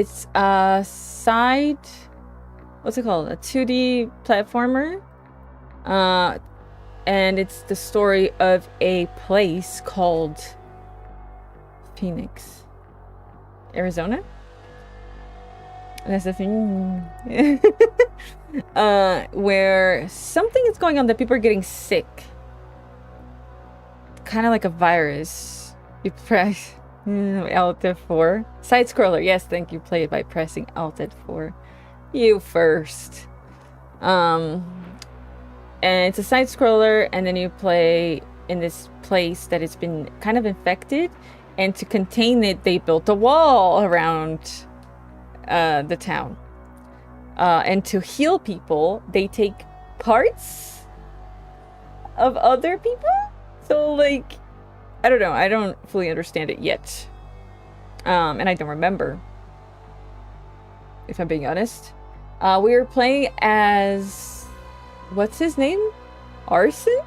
It's a side... What's it called? A 2D platformer. And it's the story of a place called Phoenix, Arizona. And that's the thing. Where something is going on that people are getting sick. Kind of like a virus. You press Alt F4. Side scroller. Yes, thank you. Play it by pressing Alt F4. You first. And it's a side scroller, and then you play in this place that has been kind of infected, and to contain it, they built a wall around the town. And to heal people, they take parts of other people? So, like, I don't know. I don't fully understand it yet. And I don't remember, if I'm being honest. We were playing as... What's his name? Arson?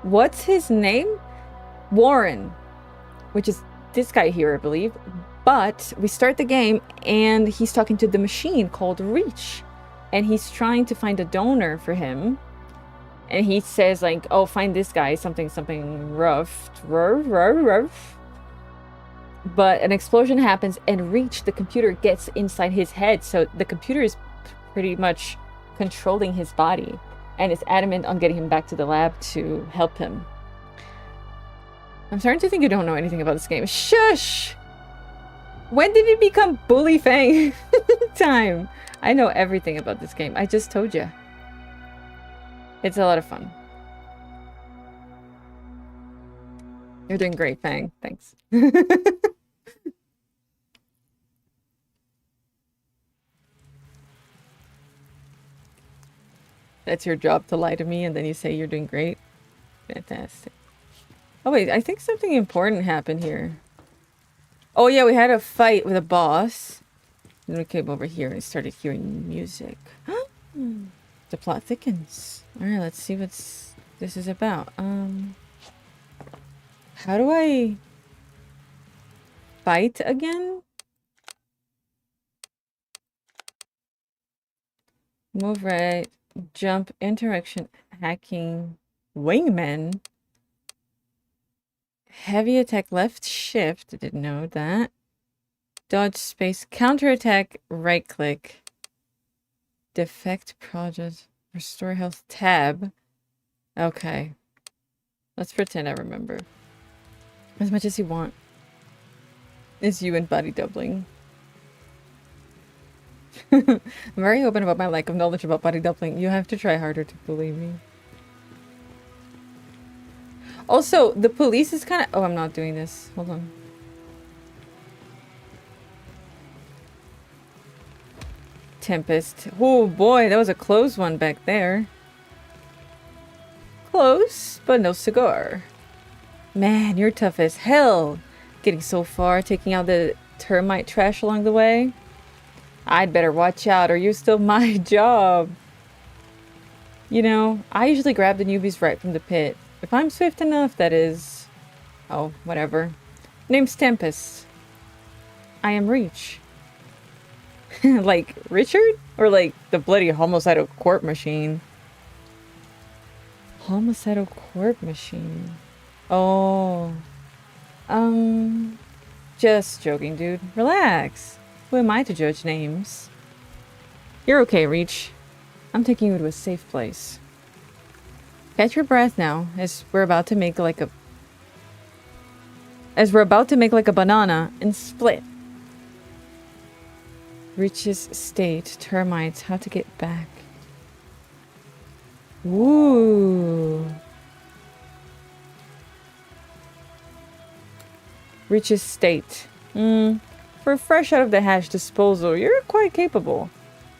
What's his name? Warren. Which is this guy here, I believe. But we start the game and he's talking to the machine called R.E.A.C.H. And he's trying to find a donor for him. And he says like, oh, find this guy, something rough. But an explosion happens and R.E.A.C.H., the computer, gets inside his head. So the computer is pretty much controlling his body and is adamant on getting him back to the lab to help him. I'm starting to think you don't know anything about this game. Shush! When did it become Bully Fang time? I know everything about this game. I just told you. It's a lot of fun. You're doing great, Fang. Thanks. That's your job, to lie to me, and then you say you're doing great? Fantastic. Oh wait, I think something important happened here. Oh yeah, we had a fight with a boss. Then we came over here and started hearing music. The plot thickens. Alright, let's see what this is about. How do I fight again? Move right, jump, interaction, hacking, wingman. Heavy attack, left shift. I didn't know that. Dodge space, counterattack, right click. Defect project, restore health, tab. Okay. Let's pretend I remember. As much as you want. It's you and body doubling. I'm very open about my lack of knowledge about body doubling. You have to try harder to believe me. Also, the police is kind of... Oh, I'm not doing this. Hold on. Tempest. Oh boy, that was a close one back there. Close, but no cigar. Man, you're tough as hell. Getting so far, taking out the termite trash along the way. I'd better watch out or you're still my job. You know, I usually grab the newbies right from the pit. If I'm swift enough, that is. Oh, whatever. Name's Tempest. I am R.E.A.C.H. Like Richard? Or like the bloody homicidal corp machine? Homicidal corp machine. Oh. Just joking, dude. Relax. Who am I to judge names? You're okay, R.E.A.C.H. I'm taking you to a safe place. Catch your breath now, as we're about to make like a banana and split. R.E.A.C.H.'s state, termites, how to get back. Ooh. R.E.A.C.H.'s state. For fresh out of the hatch disposal, you're quite capable.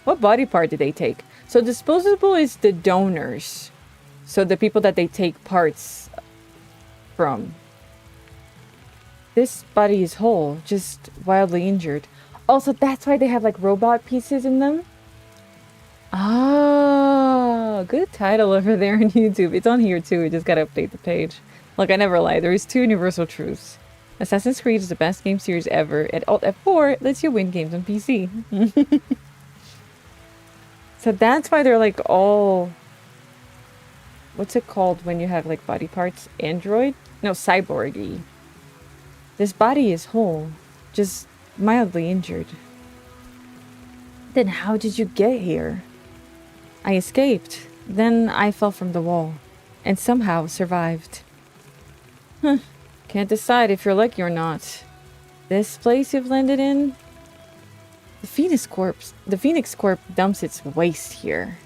What body part did they take? So disposable is the donors. So the people that they take parts from. This body is whole, just wildly injured. Also, that's why they have like robot pieces in them. Ah, good title over there on YouTube. It's on here too. We just gotta update the page. Look, I never lie. There is two universal truths. Assassin's Creed is the best game series ever, and Alt F4 lets you win games on PC. So that's why they're like all... What's it called when you have like body parts? Android? No, cyborgy. This body is whole, just mildly injured. Then how did you get here? I escaped. Then I fell from the wall, and somehow survived. Huh. Can't decide if you're lucky or not. This place you've landed in? The Phoenix Corp dumps its waste here.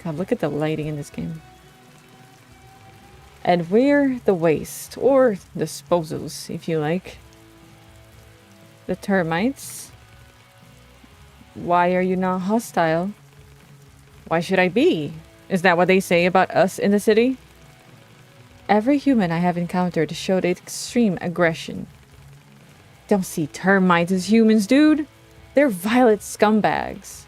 God, look at the lighting in this game. And we're the waste, or disposals, if you like. The termites. Why are you not hostile? Why should I be? Is that what they say about us in the city? Every human I have encountered showed extreme aggression. Don't see termites as humans, dude. They're violent scumbags.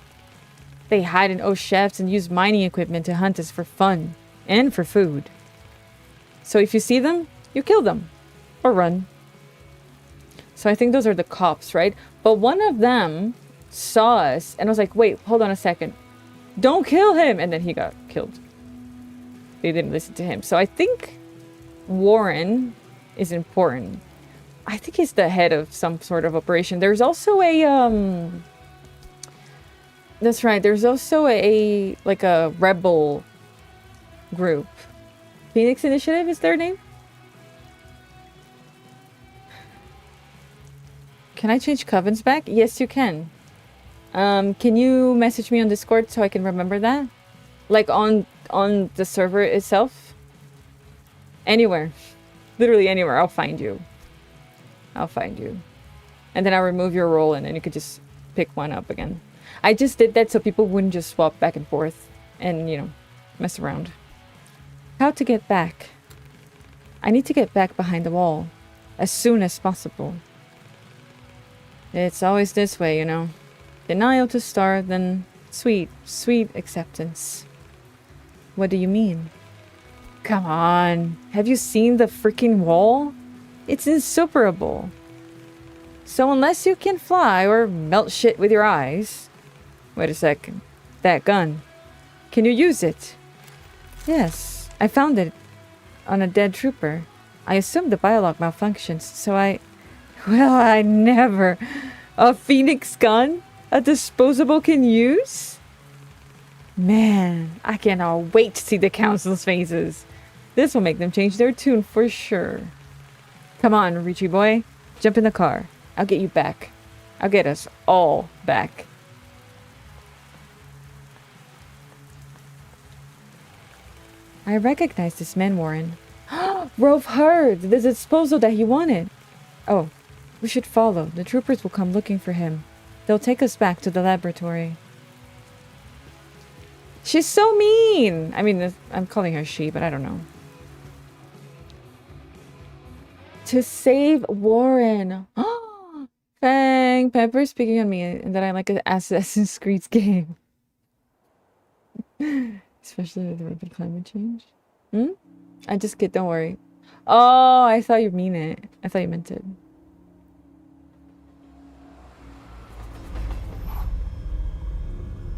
They hide in old shafts and use mining equipment to hunt us for fun and for food. So if you see them, you kill them or run. So I think those are the cops, right? But one of them saw us and was like, wait, hold on a second. Don't kill him. And then he got killed. They didn't listen to him. So I think Warren is important. I think he's the head of some sort of operation. There's also a, that's right. There's also a, like a rebel group. Phoenix Initiative is their name? Can I change covens back? Yes, you can. Can you message me on Discord so I can remember that? Like on the server itself? Anywhere. Literally anywhere. I'll find you. I'll find you. And then I'll remove your role and then you could just pick one up again. I just did that so people wouldn't just swap back and forth and, you know, mess around. How to get back? I need to get back behind the wall as soon as possible. It's always this way, you know. Denial to start, then sweet, sweet acceptance. What do you mean? Come on. Have you seen the freaking wall? It's insuperable. So unless you can fly or melt shit with your eyes... Wait a second. That gun. Can you use it? Yes. I found it on a dead trooper. I assumed the biolog malfunctions, so I... Well, I never... A Phoenix gun? A disposable can use? Man, I cannot wait to see the council's faces. This will make them change their tune for sure. Come on, Richie boy. Jump in the car. I'll get you back. I'll get us all back. I recognize this man, Warren. Rove heard the disposal that he wanted. Oh, we should follow. The troopers will come looking for him. They'll take us back to the laboratory. She's so mean! I mean, I'm calling her she, but I don't know. To save Warren. Fang, Pepper speaking on me and that I like an Assassin's Creed game. Especially with rapid climate change. I just kid, don't worry. Oh, I thought you mean it. I thought you meant it.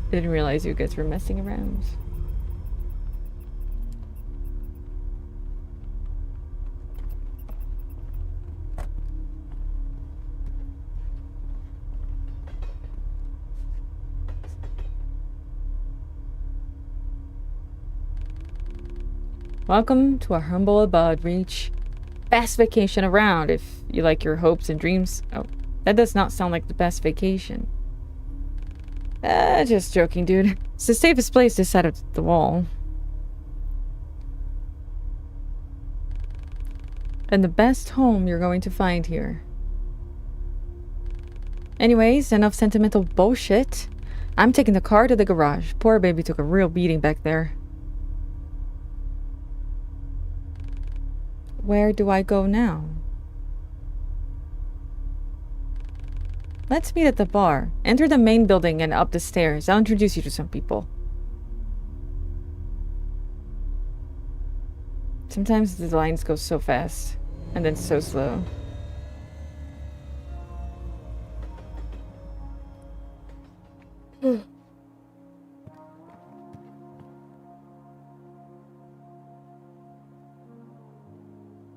I didn't realize you guys were messing around. Welcome to our humble abode, R.E.A.H. Best vacation around if you like your hopes and dreams. Oh, that does not sound like the best vacation. Just joking, dude. It's the safest place this side of the wall. And the best home you're going to find here. Anyways, enough sentimental bullshit. I'm taking the car to the garage. Poor baby took a real beating back there. Where do I go now? Let's meet at the bar. Enter the main building and up the stairs. I'll introduce you to some people. Sometimes the lines go so fast. And then so slow.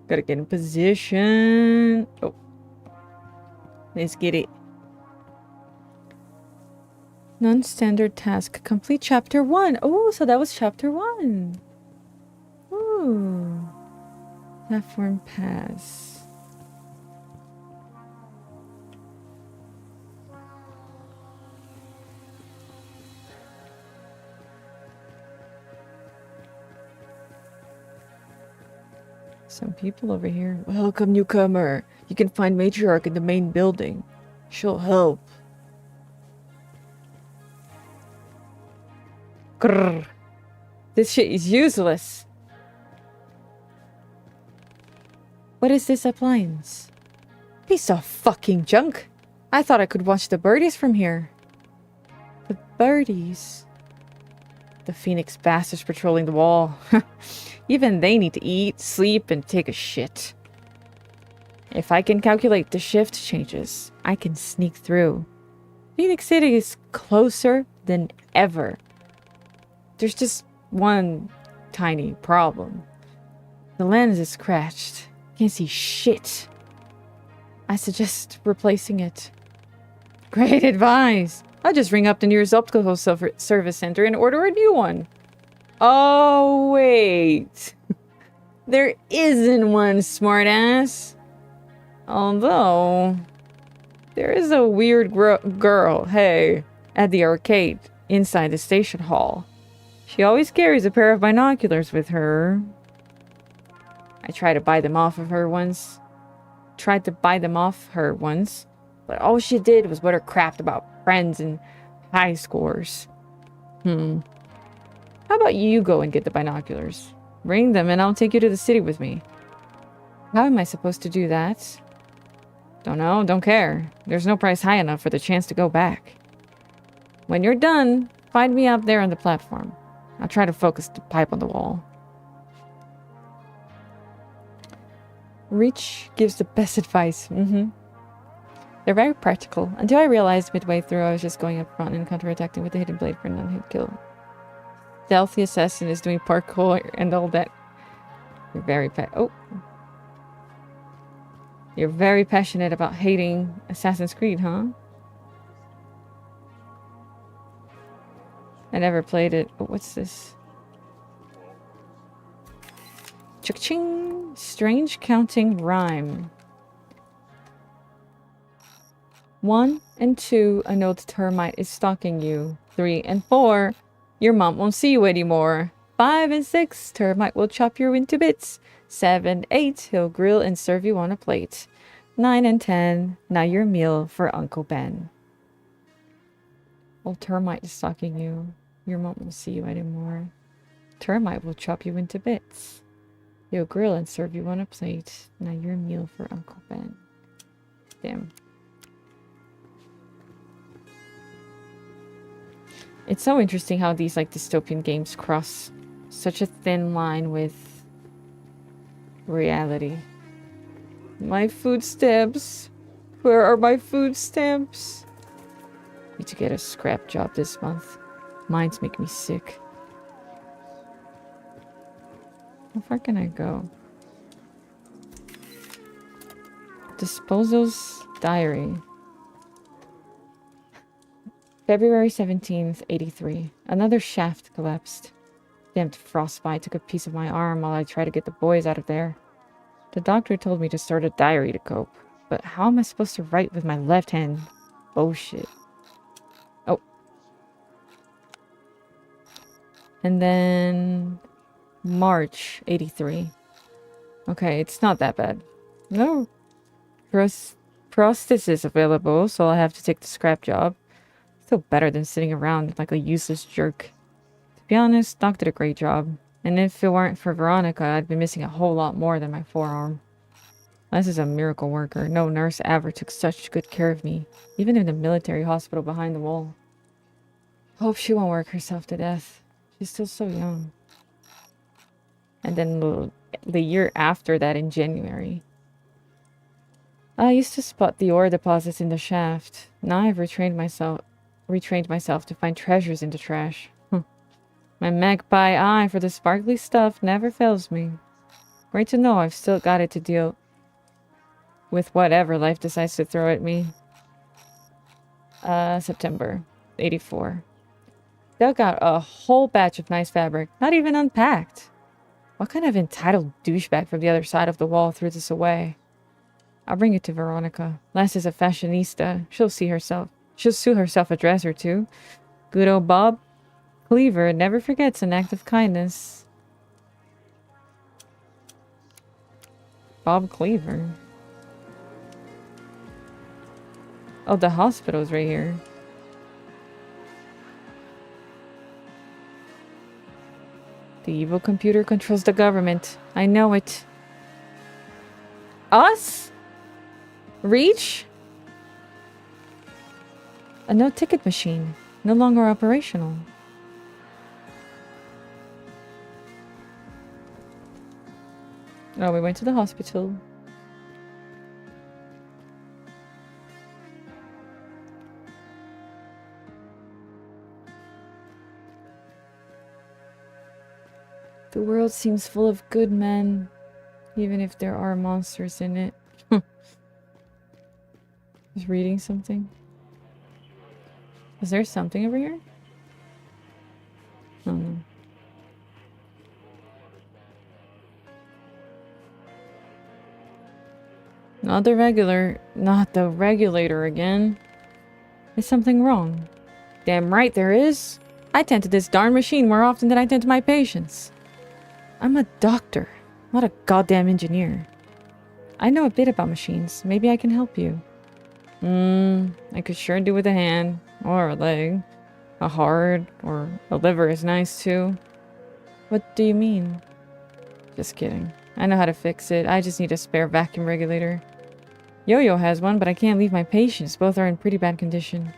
Gotta get in position. Oh. Let's get it. Non-standard task. Complete chapter 1. Oh, so that was chapter 1. Ooh. Platform pass. Some people over here. Welcome, newcomer. You can find Matriarch in the main building. She'll help. Grrr. This shit is useless. What is this appliance? Piece of fucking junk. I thought I could watch the birdies from here. The birdies? The Phoenix bastards patrolling the wall. Even they need to eat, sleep, and take a shit. If I can calculate the shift changes, I can sneak through. Phoenix City is closer than ever. There's just one tiny problem. The lens is scratched. Can't see shit. I suggest replacing it. Great advice. I'll just ring up the nearest optical service center and order a new one. Oh, wait. There isn't one, smartass. Although, there is a weird girl, hey, at the arcade inside the station hall. She always carries a pair of binoculars with her. I tried to buy them off her once, but all she did was butter crap about friends and high scores. How about you go and get the binoculars? Bring them and I'll take you to the city with me. How am I supposed to do that? Don't know, don't care. There's no price high enough for the chance to go back. When you're done, find me up there on the platform. I'll try to focus the pipe on the wall. R.E.A.C.H gives the best advice. They're very practical. Until I realized midway through I was just going up front and counterattacking with the hidden blade for a non-hit kill. Stealthy assassin is doing parkour and all that. You're very You're very passionate about hating Assassin's Creed, huh? I never played it. Oh, what's this? Cha-ching! Strange counting rhyme. 1 and 2, an old termite is stalking you. 3 and 4, your mom won't see you anymore. 5 and 6, termite will chop you into bits. 7, 8, he'll grill and serve you on a plate. 9 and 10, now your meal for Uncle Ben. Old termite is stalking you. Your mom won't see you anymore. Termite will chop you into bits. He'll grill and serve you on a plate. Now your meal for Uncle Ben. Damn. It's so interesting how these like dystopian games cross such a thin line with reality. My food stamps. Where are my food stamps? Need to get a scrap job this month. Mines make me sick. How far can I go? Disposal's diary. February 17th, 83. Another shaft collapsed. Damned frostbite took a piece of my arm while I tried to get the boys out of there. The doctor told me to start a diary to cope. But how am I supposed to write with my left hand? Bullshit. Oh. And then March 83. Okay, it's not that bad. No. Prosthesis available, so I'll have to take the scrap job. Still better than sitting around like a useless jerk. To be honest, Doc did a great job. And if it weren't for Veronica, I'd be missing a whole lot more than my forearm. Les is a miracle worker. No nurse ever took such good care of me. Even in the military hospital behind the wall. Hope she won't work herself to death. She's still so young. And then the year after that in January. I used to spot the ore deposits in the shaft. Now I've retrained myself to find treasures in the trash. My magpie eye for the sparkly stuff never fails me. Great to know I've still got it to deal with whatever life decides to throw at me. September 84. Dug out a whole batch of nice fabric, not even unpacked. What kind of entitled douchebag from the other side of the wall threw this away? I'll bring it to Veronica. Les is a fashionista. She'll sue herself a dress or two. Good old Bob Cleaver never forgets an act of kindness. Bob Cleaver. Oh, the hospital's right here. The evil computer controls the government. I know it. Us? R.E.A.C.H? A no-ticket machine. No longer operational. Oh, we went to the hospital. The world seems full of good men, even if there are monsters in it. Just reading something. Is there something over here? Oh no. Not the regulator again. Is something wrong? Damn right there is. I tend to this darn machine more often than I tend to my patients. I'm a doctor, not a goddamn engineer. I know a bit about machines. Maybe I can help you. I could sure do with a hand, or a leg. A heart, or a liver is nice too. What do you mean? Just kidding. I know how to fix it. I just need a spare vacuum regulator. Yo-Yo has one, but I can't leave my patients. Both are in pretty bad condition.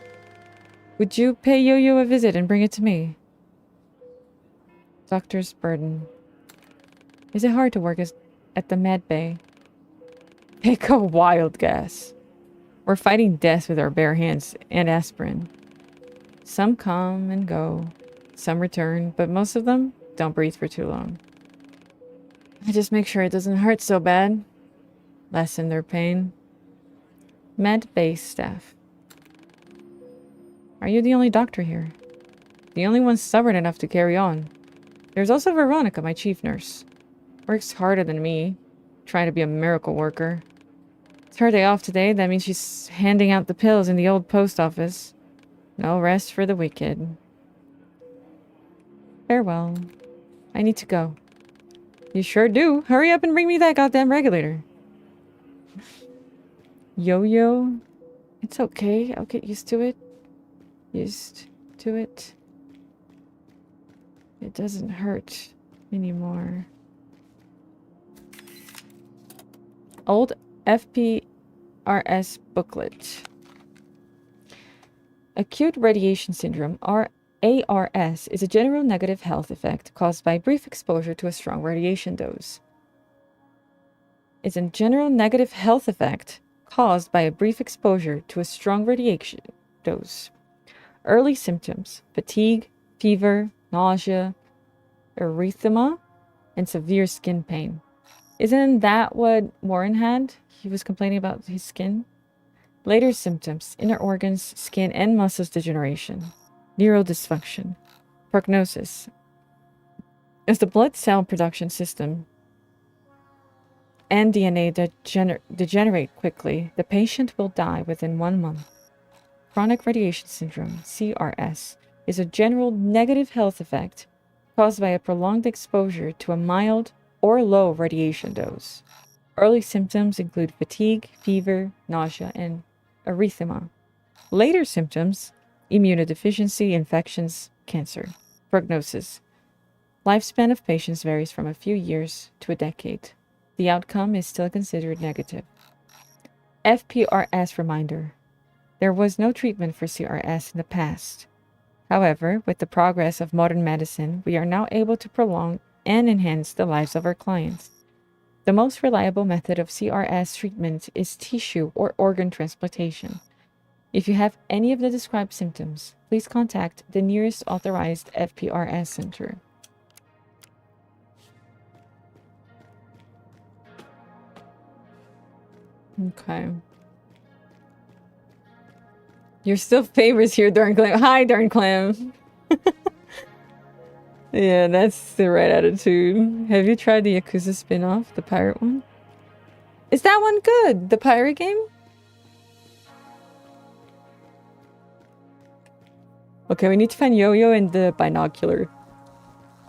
Would you pay Yo-Yo a visit and bring it to me? Doctor's burden. Is it hard to work at the med bay? Take a wild guess. We're fighting death with our bare hands and aspirin. Some come and go. Some return, but most of them don't breathe for too long. I just make sure it doesn't hurt so bad. Lessen their pain. Med bay staff. Are you the only doctor here? The only one stubborn enough to carry on. There's also Veronica, my chief nurse. Works harder than me, trying to be a miracle worker. It's her day off today. That means she's handing out the pills in the old post office. No rest for the wicked. Farewell. I need to go. You sure do. Hurry up and bring me that goddamn regulator. Yo-Yo. It's okay. I'll get used to it. Used to it. It doesn't hurt anymore. Old FPRS booklet. Acute radiation syndrome, ARS, is a general negative health effect caused by brief exposure to a strong radiation dose. It's a general negative health effect caused by a brief exposure to a strong radiation dose. Early symptoms: fatigue, fever, nausea, erythema, and severe skin pain. Isn't that what Warren had? He was complaining about his skin. Later symptoms: inner organs, skin and muscles degeneration, neural dysfunction. Prognosis: as the blood cell production system and DNA degenerate quickly, the patient will die within 1 month. Chronic radiation syndrome, CRS, is a general negative health effect caused by a prolonged exposure to a mild or low radiation dose. Early symptoms include fatigue, fever, nausea, and erythema. Later symptoms: immunodeficiency, infections, cancer. Prognosis: lifespan of patients varies from a few years to a decade. The outcome is still considered negative. FPRS reminder: there was no treatment for CRS in the past. However, with the progress of modern medicine, we are now able to prolong and enhance the lives of our clients. The most reliable method of CRS treatment is tissue or organ transplantation. If you have any of the described symptoms, please contact the nearest authorized FPRS center. Okay. You're still favors here, Darnclam. Hi, Darnclam. Yeah, that's the right attitude. Have you tried the Yakuza spin-off, the pirate one? Is that one good? The pirate game? Okay, we need to find Yo-Yo and the binocular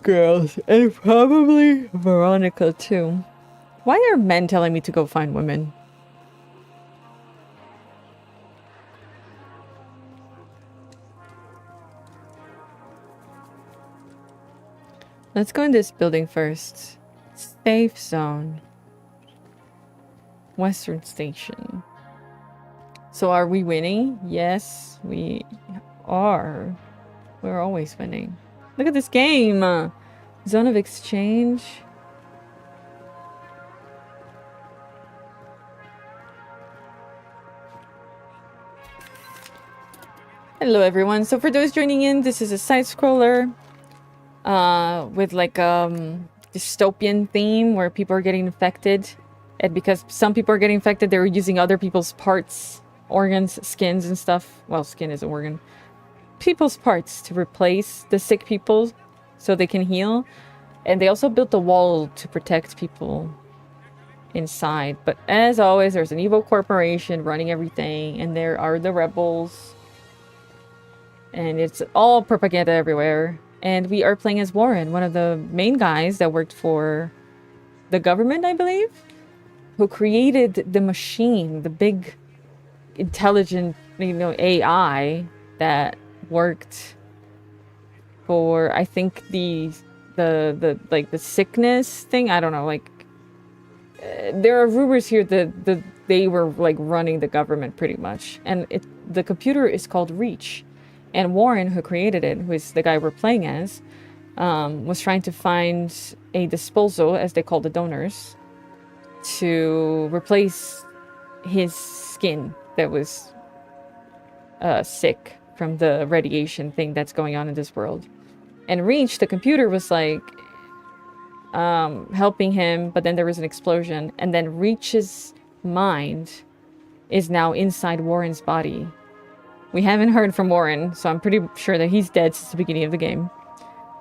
girls. And probably Veronica, too. Why are men telling me to go find women? Let's go in this building first. Safe zone. Western Station. So are we winning? Yes, we are. We're always winning. Look at this game! Zone of exchange. Hello everyone. So for those joining in, this is a side-scroller with like dystopian theme where people are getting infected. And because some people are getting infected, they're using other people's parts, organs, skins and stuff. Well, skin is an organ. People's parts to replace the sick people so they can heal. And they also built a wall to protect people inside. But as always, there's an evil corporation running everything. And there are the rebels. And it's all propaganda everywhere. And we are playing as Warren, one of the main guys that worked for the government, I believe, who created the machine, the big intelligent, AI that worked for, I think, the sickness thing. I don't know, like there are rumors here that they were like running the government pretty much. And the computer is called R.E.A.C.H. And Warren, who created it, who is the guy we're playing as, was trying to find a disposal, as they call the donors, to replace his skin that was sick from the radiation thing that's going on in this world. And R.E.A.C.H., the computer, was like helping him, but then there was an explosion, and then R.E.A.C.H's mind is now inside Warren's body. We haven't heard from Warren, so I'm pretty sure that he's dead since the beginning of the game.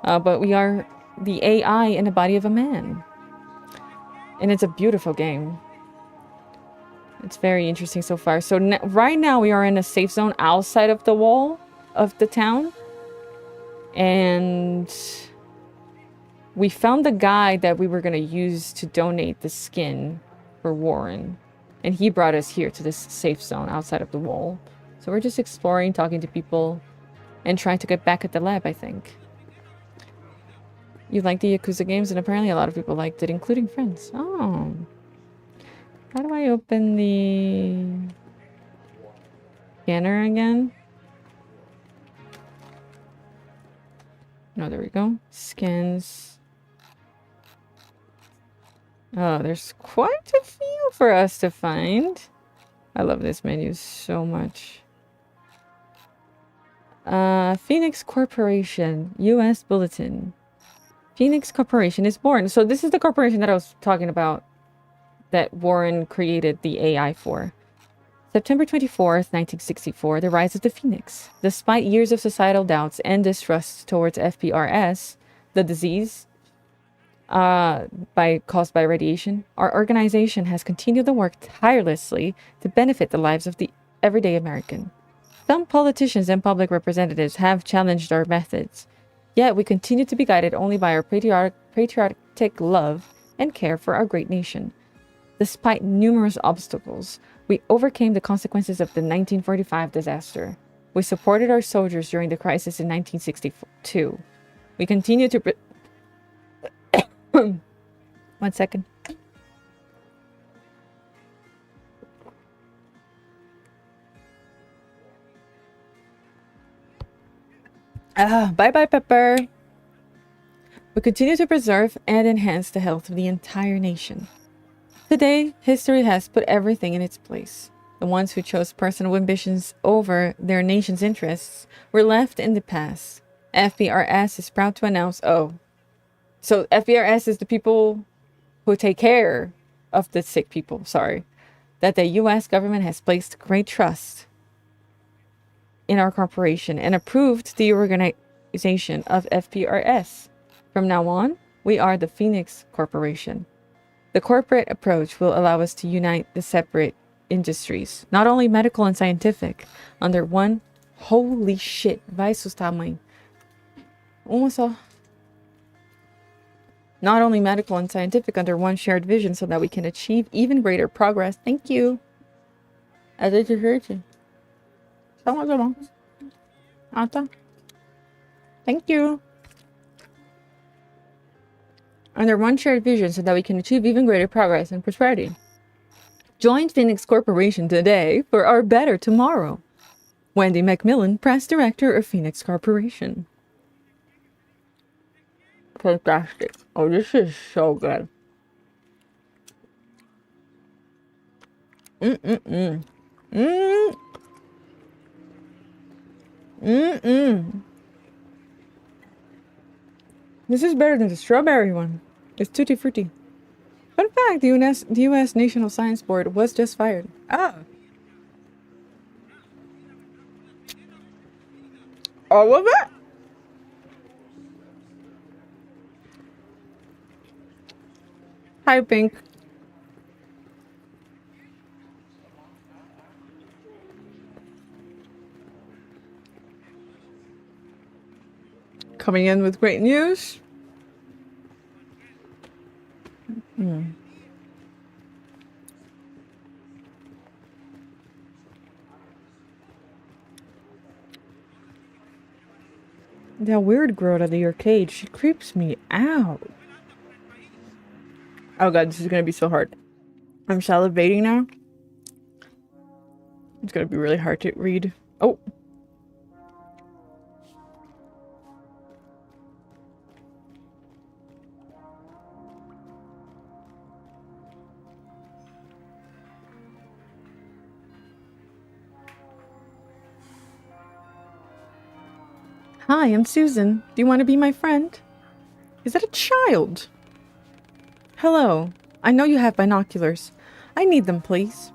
But we are the AI in the body of a man. And it's a beautiful game. It's very interesting so far. So right now we are in a safe zone outside of the wall of the town. And we found the guy that we were going to use to donate the skin for Warren. And he brought us here to this safe zone outside of the wall. So we're just exploring, talking to people, and trying to get back at the lab, I think. You like the Yakuza games, and apparently a lot of people liked it, including friends. Oh. How do I open the scanner again? No, there we go. Skins. Oh, there's quite a few for us to find. I love this menu so much. Phoenix Corporation, U.S. Bulletin. Phoenix Corporation is born. So this is the corporation that I was talking about that Warren created the AI for. September 24th, 1964, the rise of the Phoenix. Despite years of societal doubts and distrust towards FPRS, the disease caused by radiation, our organization has continued to work tirelessly to benefit the lives of the everyday American. Some politicians and public representatives have challenged our methods, yet we continue to be guided only by our patriotic love and care for our great nation. Despite numerous obstacles, we overcame the consequences of the 1945 disaster. We supported our soldiers during the crisis in 1962. We continue to... 1 second. Bye-bye, Pepper. We continue to preserve and enhance the health of the entire nation. Today, history has put everything in its place. The ones who chose personal ambitions over their nation's interests were left in the past. FBRS is proud to announce, so FBRS is the people who take care of the sick people, that the US government has placed great trust in our corporation and approved the organization of FBRS. From now on, we are the Phoenix Corporation. The corporate approach will allow us to unite the separate industries, not only medical and scientific, under one. Holy shit, vai assustar, mãe. Uma só. Not only medical and scientific under one shared vision so that we can achieve even greater progress. Thank you. As I just heard you. Thank you. Under one shared vision so that we can achieve even greater progress and prosperity. Join Phoenix Corporation today for our better tomorrow. Wendy McMillan, Press Director of Phoenix Corporation. Fantastic. Oh, this is so good. Mm-mm-mm. Mm. Mm-mm. This is better than the strawberry one. It's tutti frutti. Fun fact, the US National Science Board was just fired. Oh. All of it? Hi, Pink. Coming in with great news. That weird girl at the arcade, she creeps me out. Oh god, this is gonna be so hard. I'm salivating now. It's gonna be really hard to read. Oh. Hi, I'm Susan. Do you want to be my friend? Is that a child? Hello. I know you have binoculars. I need them, please.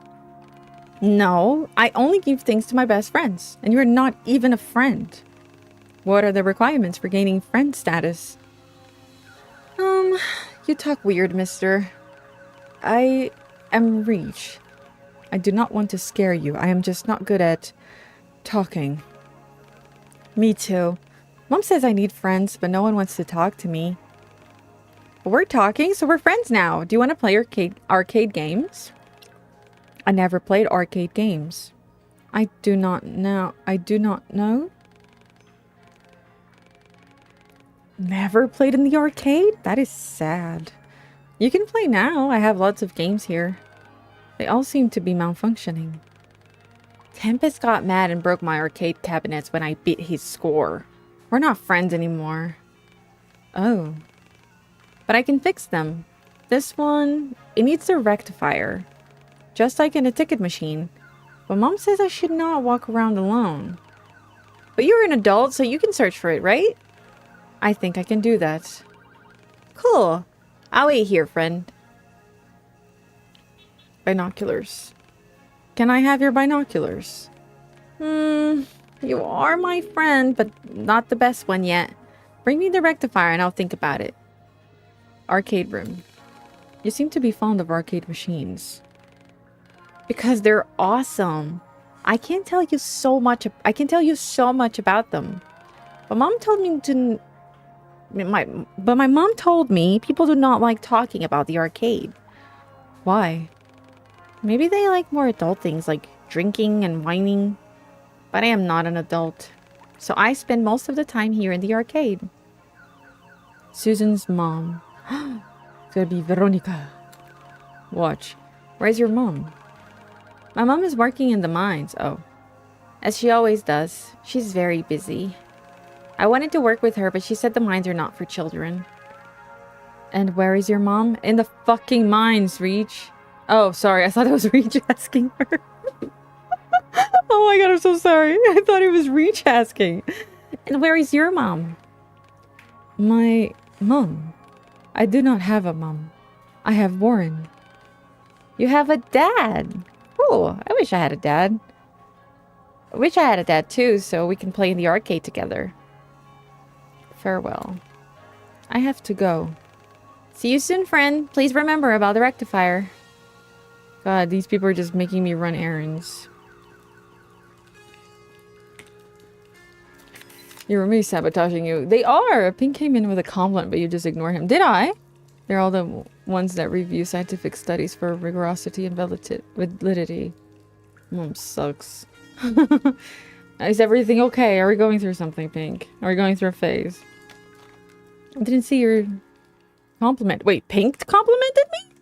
No, I only give things to my best friends, and you're not even a friend. What are the requirements for gaining friend status? You talk weird, mister. I am R.E.A.C.H. I do not want to scare you. I am just not good at talking. Me too. Mom says I need friends, but no one wants to talk to me. But we're talking, so we're friends now. Do you want to play arcade games? I never played arcade games. I do not know. Never played in the arcade? That is sad. You can play now. I have lots of games here. They all seem to be malfunctioning. Tempest got mad and broke my arcade cabinets when I beat his score. We're not friends anymore. Oh. But I can fix them. This one, it needs a rectifier. Just like in a ticket machine. But Mom says I should not walk around alone. But you're an adult, so you can search for it, right? I think I can do that. Cool. I'll wait here, friend. Binoculars. Can I have your binoculars? You are my friend, but not the best one yet. Bring me the rectifier and I'll think about it. Arcade room. You seem to be fond of arcade machines. Because they're awesome. I can tell you so much about them. But Mom told me to... my mom told me people do not like talking about the arcade. Why? Maybe they like more adult things like drinking and whining. But I am not an adult. So I spend most of the time here in the arcade. Susan's mom. It's gonna be Veronica. Watch. Where's your mom? My mom is working in the mines. Oh. As she always does. She's very busy. I wanted to work with her, but she said the mines are not for children. And where is your mom? In the fucking mines, R.E.A.C.H. Oh, sorry. I thought it was Reach asking her. Oh my god, I'm so sorry. I thought it was Reach asking. And where is your mom? My mom? I do not have a mom. I have Warren. You have a dad. Oh, I wish I had a dad. I wish I had a dad too, so we can play in the arcade together. Farewell. I have to go. See you soon, friend. Please remember about the rectifier. God, these people are just making me run errands. Your roomie's sabotaging you. They are! Pink came in with a compliment, but you just ignore him. Did I? They're all the ones that review scientific studies for rigorosity and validity. Mom sucks. Is everything okay? Are we going through something, Pink? Are we going through a phase? I didn't see your compliment. Wait, Pink complimented me?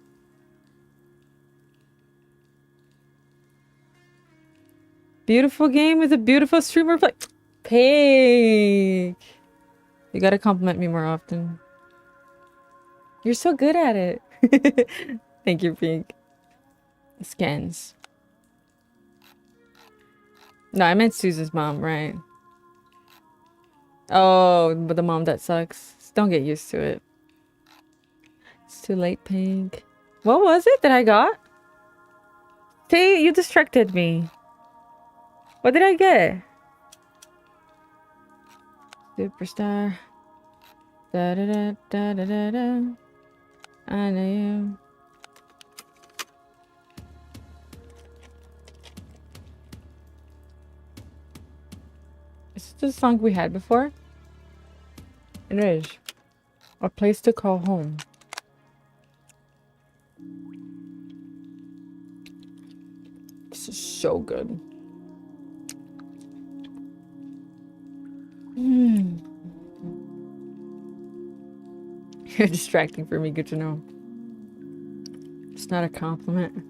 Beautiful game with a beautiful streamer play. Pink! You gotta compliment me more often. You're so good at it. Thank you, Pink. Scans. No, I meant Susan's mom, right? Oh, but the mom that sucks. Just don't get used to it. It's too late, Pink. What was it that I got? See, you distracted me. What did I get? Superstar. Da da da da da da da. I know you. Is this the song we had before? It is. A place to call home. This is so good. You're distracting for me, good to know. It's not a compliment.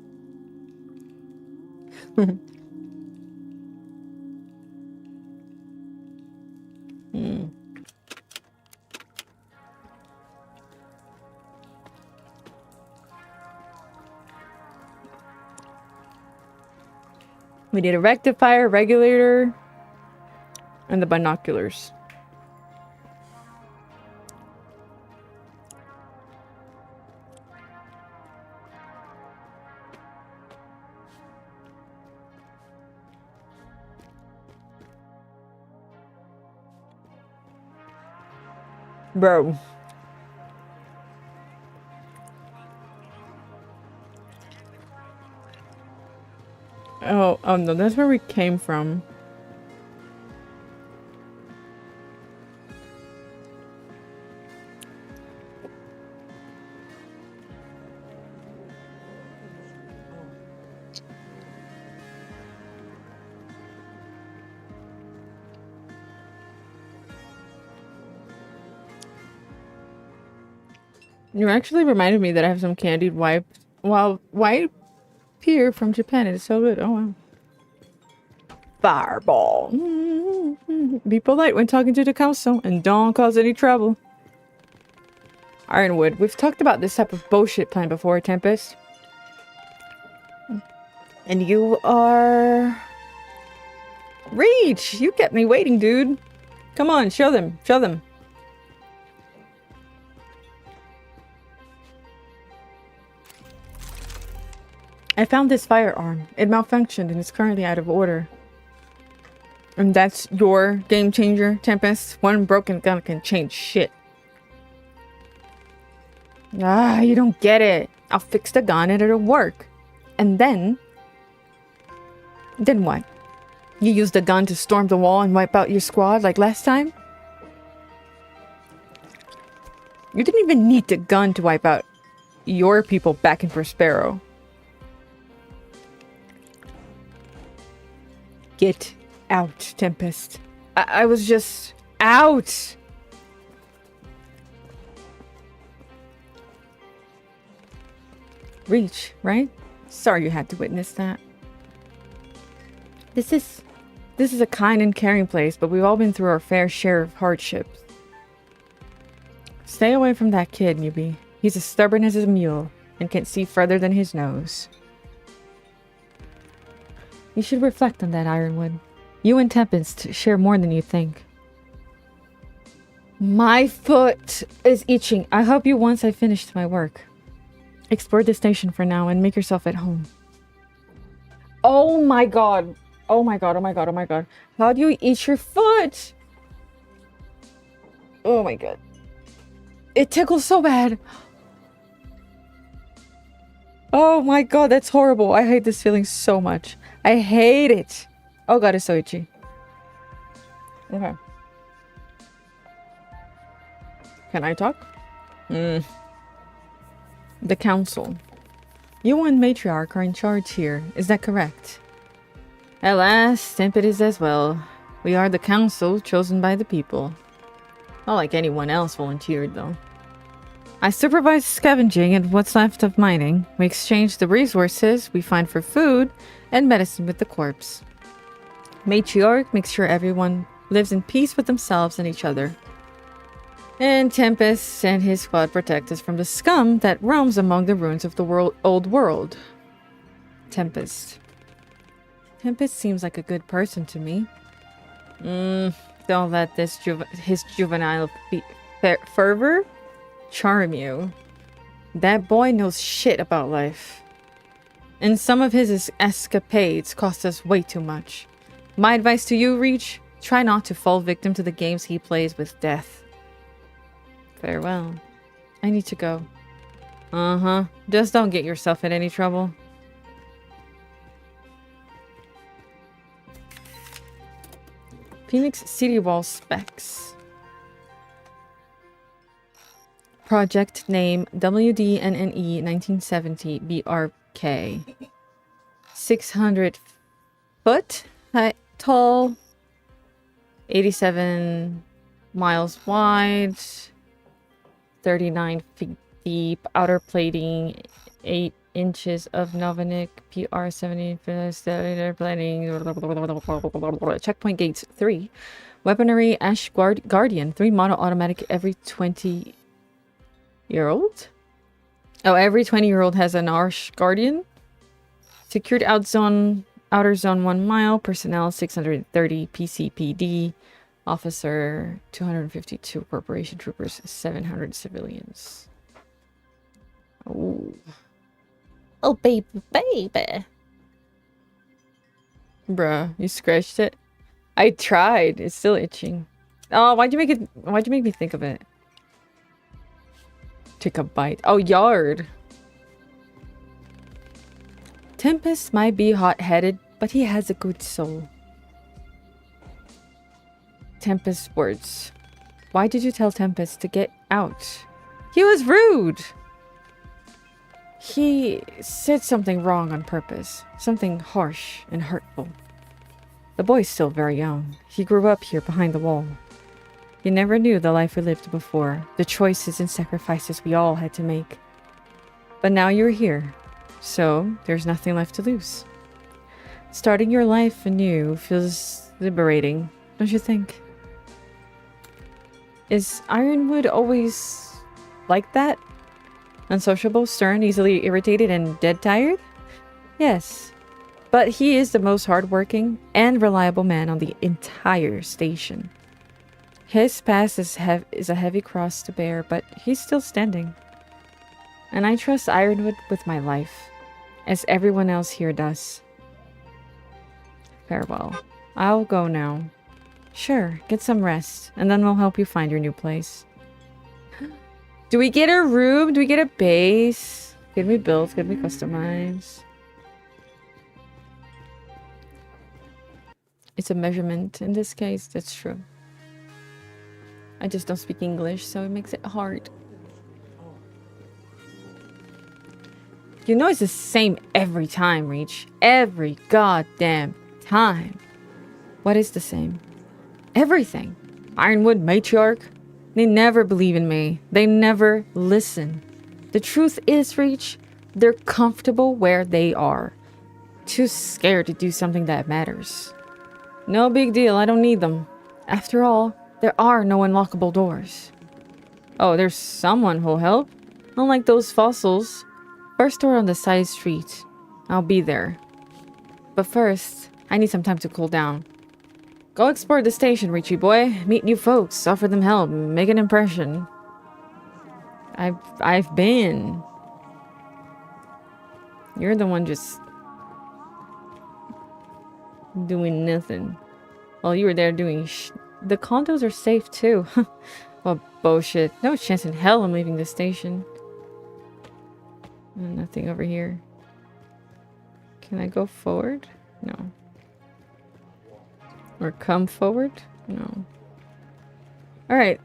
We need a rectifier, regulator, and the binoculars. Bro. Oh no, that's where we came from. You actually reminded me that I have some candied wipe. Well, wipe here from Japan. It is so good. Oh wow. Fireball. Be polite when talking to the council and don't cause any trouble. Ironwood. We've talked about this type of bullshit plan before, Tempest. And you are... R.E.A.H! You kept me waiting, dude. Come on, show them. Show them. I found this firearm. It malfunctioned and is currently out of order. And that's your game changer, Tempest? One broken gun can change shit. Ah, you don't get it. I'll fix the gun and it'll work. And then... Then what? You use the gun to storm the wall and wipe out your squad like last time? You didn't even need the gun to wipe out your people back in Prospero. Get out, Tempest. I was just out. R.E.A.H., right? Sorry you had to witness that. This is a kind and caring place, but we've all been through our fair share of hardships. Stay away from that kid, newbie. He's as stubborn as a mule. and can see further than his nose. You should reflect on that, Ironwood. You and Tempest share more than you think. My foot is itching. I hope you once I finished my work. Explore the station for now and make yourself at home. Oh my god. Oh my god, oh my god, oh my god. How do you eat your foot? Oh my god. It tickles so bad. Oh my god, that's horrible. I hate this feeling so much. I hate it. Oh god, it's so itchy. Okay. Can I talk? The council. You and Matriarch are in charge here. Is that correct? Alas, Tempest is as well. We are the council chosen by the people. Not like anyone else volunteered, though. I supervise scavenging and what's left of mining. We exchange the resources we find for food and medicine with the corpse. Matriarch makes sure everyone lives in peace with themselves and each other. And Tempest and his squad protect us from the scum that roams among the ruins of the old world. Tempest. Tempest seems like a good person to me. Don't let this his juvenile fervor charm you. That boy knows shit about life. And some of his escapades cost us way too much. My advice to you, R.E.A.C.H, try not to fall victim to the games he plays with death. Farewell. I need to go. Just don't get yourself in any trouble. Phoenix City Wall specs. Project name WDNNE 1970 BRK. 600 foot tall. 87 miles wide. 39 feet deep. Outer plating 8 inches of Novinic. PR 70 planning. Checkpoint gates 3. Weaponry Ash Guardian 3 mono automatic every 20-year-old. Oh, every 20-year-old has an Ash Guardian. Secured outer zone 1 mile. Personnel 630 PCPD. Officer 252 corporation troopers 700 civilians. Oh. Oh baby. Bruh, you scratched it? I tried. It's still itching. Oh, why'd you make me think of it? Take a bite. Oh, yard. Tempest might be hot-headed, but he has a good soul. Tempest's words. Why did you tell Tempest to get out? He was rude! He said something wrong on purpose. Something harsh and hurtful. The boy's still very young. He grew up here behind the wall. He never knew the life we lived before, the choices and sacrifices we all had to make. But now you're here, so there's nothing left to lose. Starting your life anew feels liberating, don't you think? Is Ironwood always like that? Unsociable, stern, easily irritated, and dead tired? Yes. But he is the most hardworking and reliable man on the entire station. His past is a heavy cross to bear, but he's still standing. And I trust Ironwood with my life, as everyone else here does. Farewell. I'll go now. Sure, get some rest, and then we'll help you find your new place. Do we get a room? Do we get a base? Can we build? Can we customize? It's a measurement in this case, that's true. I just don't speak English, so it makes it hard. You know it's the same every time, R.E.A.C.H. Every goddamn time. What is the same? Everything. Ironwood, Matriarch. They never believe in me. They never listen. The truth is, R.E.A.C.H., they're comfortable where they are. Too scared to do something that matters. No big deal, I don't need them. After all, there are no unlockable doors. Oh, there's someone who'll help? Unlike those fossils. First store on the side street. I'll be there. But first, I need some time to cool down. Go explore the station, Richie boy. Meet new folks, offer them help, make an impression. I've been. You're the one just doing nothing. While you were there doing the condos are safe too. Well, bullshit. No chance in hell I'm leaving the station. Nothing over here. Can I go forward? No. Or come forward? No. Alright,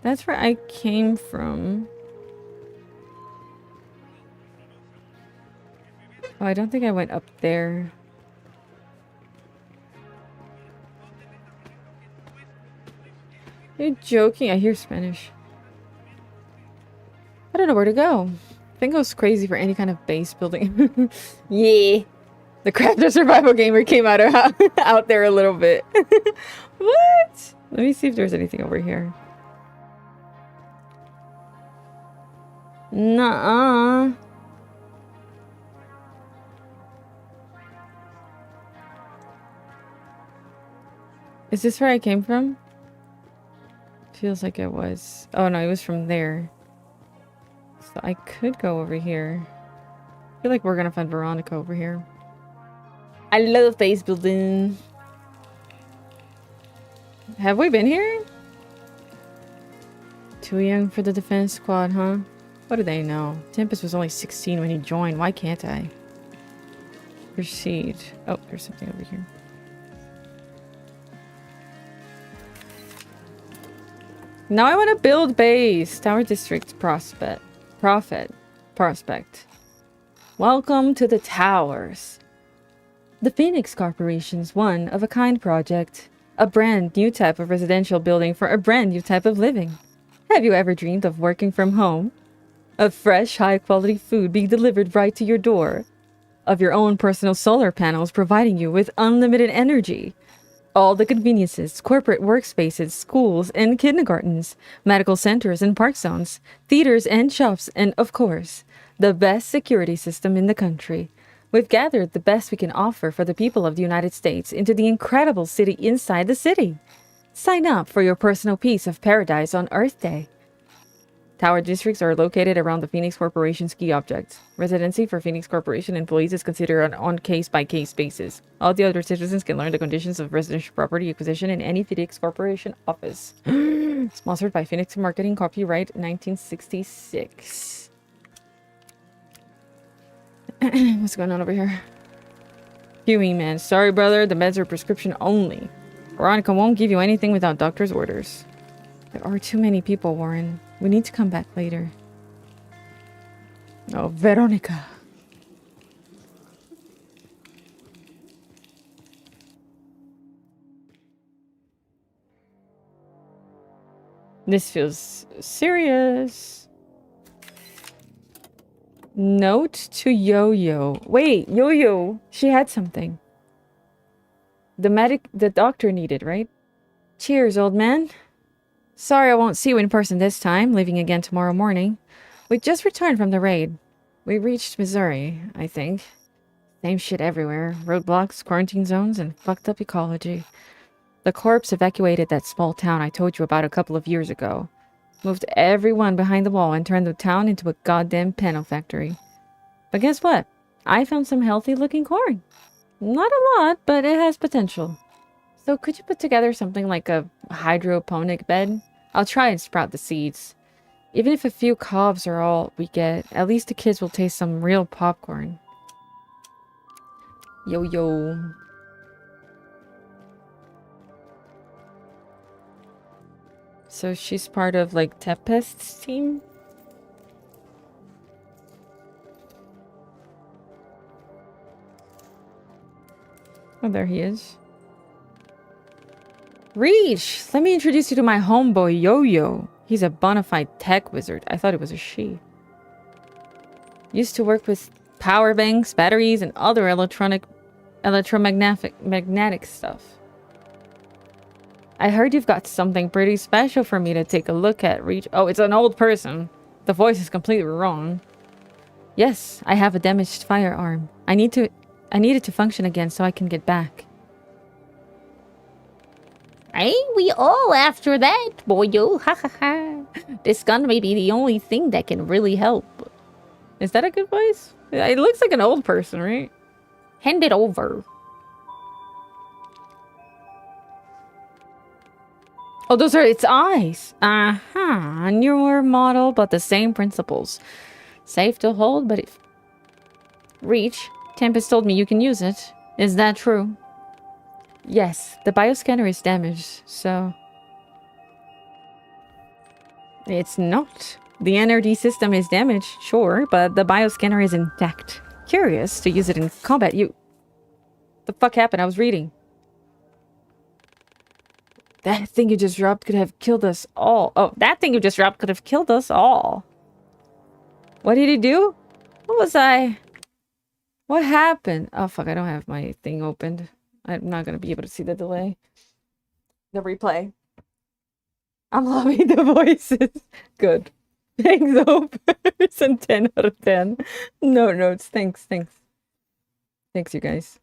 that's where I came from. Oh, I don't think I went up there. You're joking? I hear Spanish. I don't know where to go. I think I was crazy for any kind of base building. Yeah. The crafter survival gamer came out there a little bit. What? Let me see if there's anything over here. Nuh-uh. Is this where I came from? Feels like it was. Oh no, it was from there. So I could go over here. I feel like we're gonna find Veronica over here. I love base building. Have we been here? Too young for the defense squad, huh? What do they know? Tempest was only 16 when he joined. Why can't I? Proceed. Oh, there's something over here. Now I want to build base. Tower District Prospect. Prospect. Welcome to the towers. The Phoenix Corporation's one-of-a-kind project. A brand new type of residential building for a brand new type of living. Have you ever dreamed of working from home? Of fresh, high-quality food being delivered right to your door? Of your own personal solar panels providing you with unlimited energy? All the conveniences, corporate workspaces, schools and kindergartens, medical centers and park zones, theaters and shops, and of course, the best security system in the country. We've gathered the best we can offer for the people of the United States into the incredible city inside the city. Sign up for your personal piece of paradise on Earth Day. Tower districts are located around the Phoenix Corporation's key objects. Residency for Phoenix Corporation employees is considered on case-by-case basis. All the other citizens can learn the conditions of residential property acquisition in any Phoenix Corporation office. Sponsored by Phoenix Marketing, copyright 1966. What's going on over here? Queuing, man. Sorry, brother. The meds are prescription only. Veronica won't give you anything without doctor's orders. There are too many people, Warren. We need to come back later. Oh, Veronica. This feels serious. Note to Yo-Yo. Wait, Yo-Yo. She had something. The doctor needed, right? Cheers, old man. Sorry I won't see you in person this time, leaving again tomorrow morning. We just returned from the raid. We reached Missouri, I think. Same shit everywhere. Roadblocks, quarantine zones, and fucked up ecology. The Corps evacuated that small town I told you about a couple of years ago. Moved everyone behind the wall and turned the town into a goddamn panel factory. But guess what? I found some healthy-looking corn. Not a lot, but it has potential. So could you put together something like a hydroponic bed? I'll try and sprout the seeds. Even if a few cobs are all we get, at least the kids will taste some real popcorn. Yo. So she's part of, like, Tempest's team? Oh, there he is. R.E.A.C.H! Let me introduce you to my homeboy, Yo-Yo. He's a bona fide tech wizard. I thought it was a she. Used to work with power banks, batteries, and other electromagnetic stuff. I heard you've got something pretty special for me to take a look at, R.E.A.C.H. Oh, it's an old person. The voice is completely wrong. Yes, I have a damaged firearm. I need it to function again so I can get back. Ain't we all after that, boyo? Ha ha ha. This gun may be the only thing that can really help. Is that a good voice? It looks like an old person, right? Hand it over. Oh, those are its eyes. Uh-huh. Newer model, but the same principles. Safe to hold, but if... R.E.A.C.H. Tempest told me you can use it. Is that true? Yes, the bioscanner is damaged, so... It's not. The NRD system is damaged, sure, but the bioscanner is intact. Curious to use it in combat. The fuck happened? I was reading. That thing you just dropped could have killed us all. Oh, that thing you just dropped could have killed us all. What did he do? What was I... What happened? Oh, fuck, I don't have my thing opened. I'm not gonna be able to see the delay. The replay. I'm loving the voices. Good. Thanks, Hope. It's a 10 out of 10. No notes. Thanks. Thanks, you guys.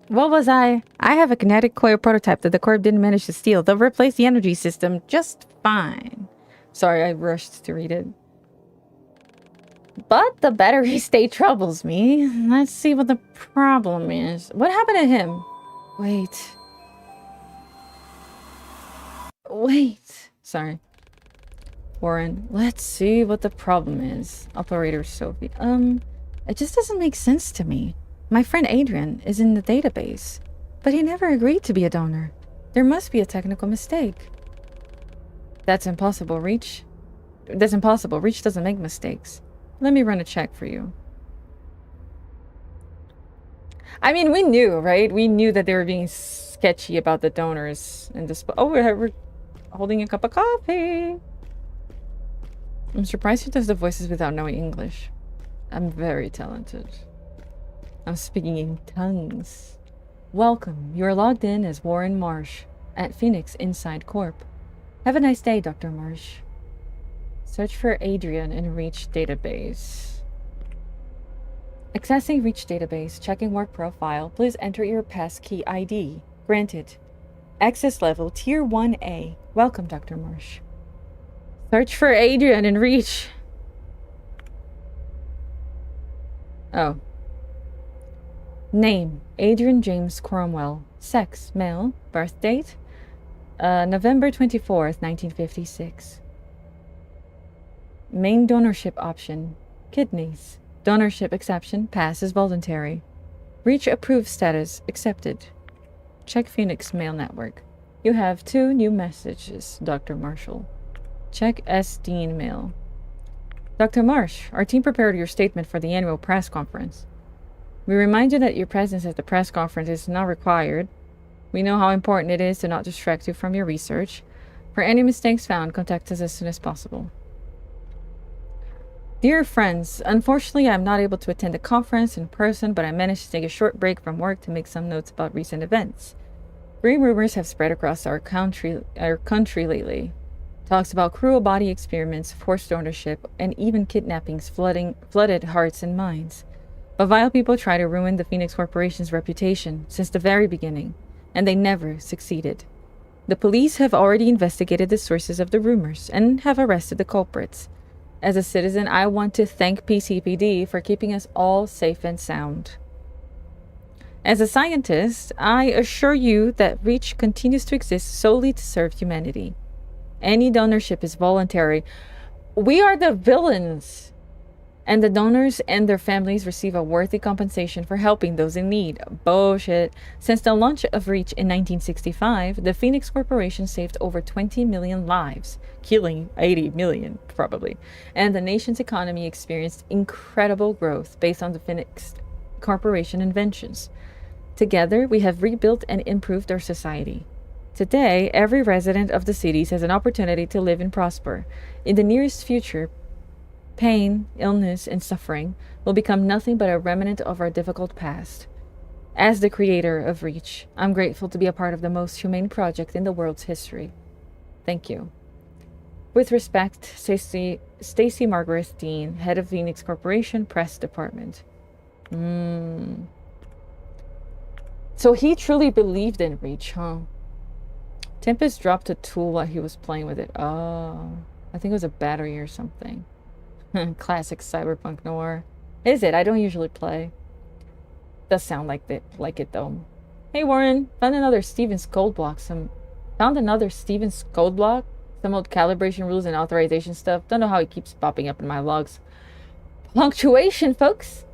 What was I? I have a kinetic coil prototype that the Corp didn't manage to steal. They'll replace the energy system just fine. Sorry, I rushed to read it. But the battery state troubles me. Let's see what the problem is. What happened to him? Wait. Sorry. Warren, let's see what the problem is. Operator Sophie. It just doesn't make sense to me. My friend Adrian is in the database, but he never agreed to be a donor. There must be a technical mistake. That's impossible, R.E.A.C.H. That's impossible. R.E.A.C.H. doesn't make mistakes. Let me run a check for you. I mean, we knew, right? We knew that they were being sketchy about the donors and this. Oh, we're holding a cup of coffee. I'm surprised he does the voices without knowing English. I'm very talented. I'm speaking in tongues. Welcome. You are logged in as Warren Marsh at Phoenix Inside Corp. Have a nice day, Dr. Marsh. Search for Adrian in R.E.A.C.H. database. Accessing R.E.A.C.H. database. Checking work profile. Please enter your passkey ID. Granted. Access level Tier 1A. Welcome, Dr. Marsh. Search for Adrian in R.E.A.C.H. Oh. Name, Adrian James Cromwell. Sex, male. Birth date, November 24th, 1956. Main donorship option, kidneys. Donorship exception, pass is voluntary. Reach approved status, accepted. Check Phoenix Mail Network. You have 2 new messages, Dr. Marshall. Check S. Dean Mail. Dr. Marsh, our team prepared your statement for the annual press conference. We remind you that your presence at the press conference is not required. We know how important it is to not distract you from your research. For any mistakes found, contact us as soon as possible. Dear friends, unfortunately I'm not able to attend the conference in person, but I managed to take a short break from work to make some notes about recent events. Grim rumors have spread across our country lately. Talks about cruel body experiments, forced ownership, and even kidnappings flooded hearts and minds. But vile people try to ruin the Phoenix Corporation's reputation since the very beginning, and they never succeeded. The police have already investigated the sources of the rumors and have arrested the culprits. As a citizen, I want to thank PCPD for keeping us all safe and sound. As a scientist, I assure you that R.E.A.C.H. continues to exist solely to serve humanity. Any donorship is voluntary. We are the villains! And the donors and their families receive a worthy compensation for helping those in need. Bullshit. Since the launch of R.E.A.C.H. in 1965, the Phoenix Corporation saved over 20 million lives, killing 80 million, probably. And the nation's economy experienced incredible growth based on the Phoenix Corporation inventions. Together, we have rebuilt and improved our society. Today, every resident of the cities has an opportunity to live and prosper. In the nearest future, pain, illness, and suffering will become nothing but a remnant of our difficult past. As the creator of R.E.A.C.H, I'm grateful to be a part of the most humane project in the world's history. Thank you. With respect, Stacy Margaret Dean, head of Phoenix Corporation Press Department. So he truly believed in R.E.A.C.H, huh? Tempest dropped a tool while he was playing with it. Oh, I think it was a battery or something. Classic cyberpunk noir. Is it? I don't usually play. Does sound like it though. Hey Warren, found another Stevens code block. Some old calibration rules and authorization stuff. Don't know how it keeps popping up in my logs. Punctuation, folks.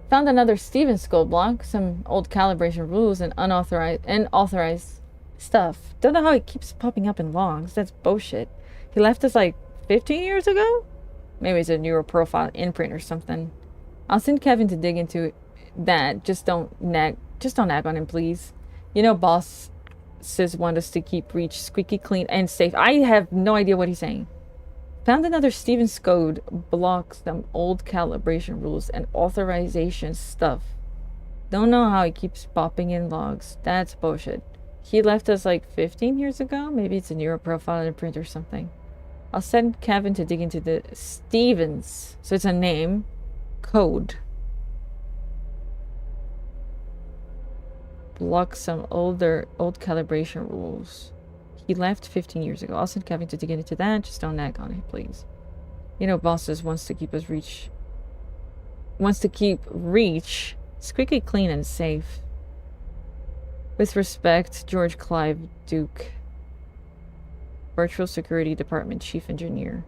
Found another Stevens code block. Some old calibration rules and authorized stuff. Don't know how it keeps popping up in logs. That's bullshit. He left us like 15 years ago? Maybe it's a neuro profile imprint or something. I'll send Kevin to dig into that. Just don't nag on him, please. You know, bosses want us to keep R.E.A.C.H squeaky clean and safe. I have no idea what he's saying. Found another Stevens code blocks some old calibration rules and authorization stuff. Don't know how he keeps popping in logs. That's bullshit. He left us like 15 years ago? Maybe it's a neuro profile imprint or something. I'll send Kevin to dig into the Stevens. So it's a name. Code. Block some old calibration rules. He left 15 years ago. I'll send Kevin to dig into that. Just don't nag on it, please. You know, bosses wants to keep R.E.A.C.H squeaky clean and safe. With respect, George Clive Duke, Virtual Security Department Chief Engineer.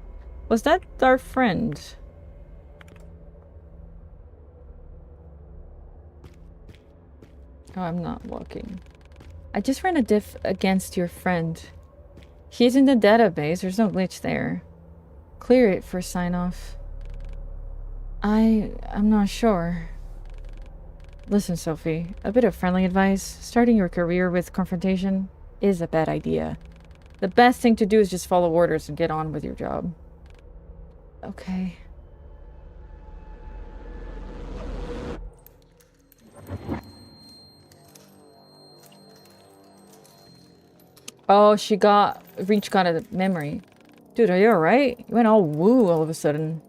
Was that our friend? Oh, I'm not walking. I just ran a diff against your friend. He's in the database. There's no glitch there. Clear it for sign-off. I'm not sure. Listen, Sophie. A bit of friendly advice. Starting your career with confrontation is a bad idea. The best thing to do is just follow orders and get on with your job. Okay. Oh, R.E.A.C.H got a memory. Dude, are you alright? You went all woo all of a sudden.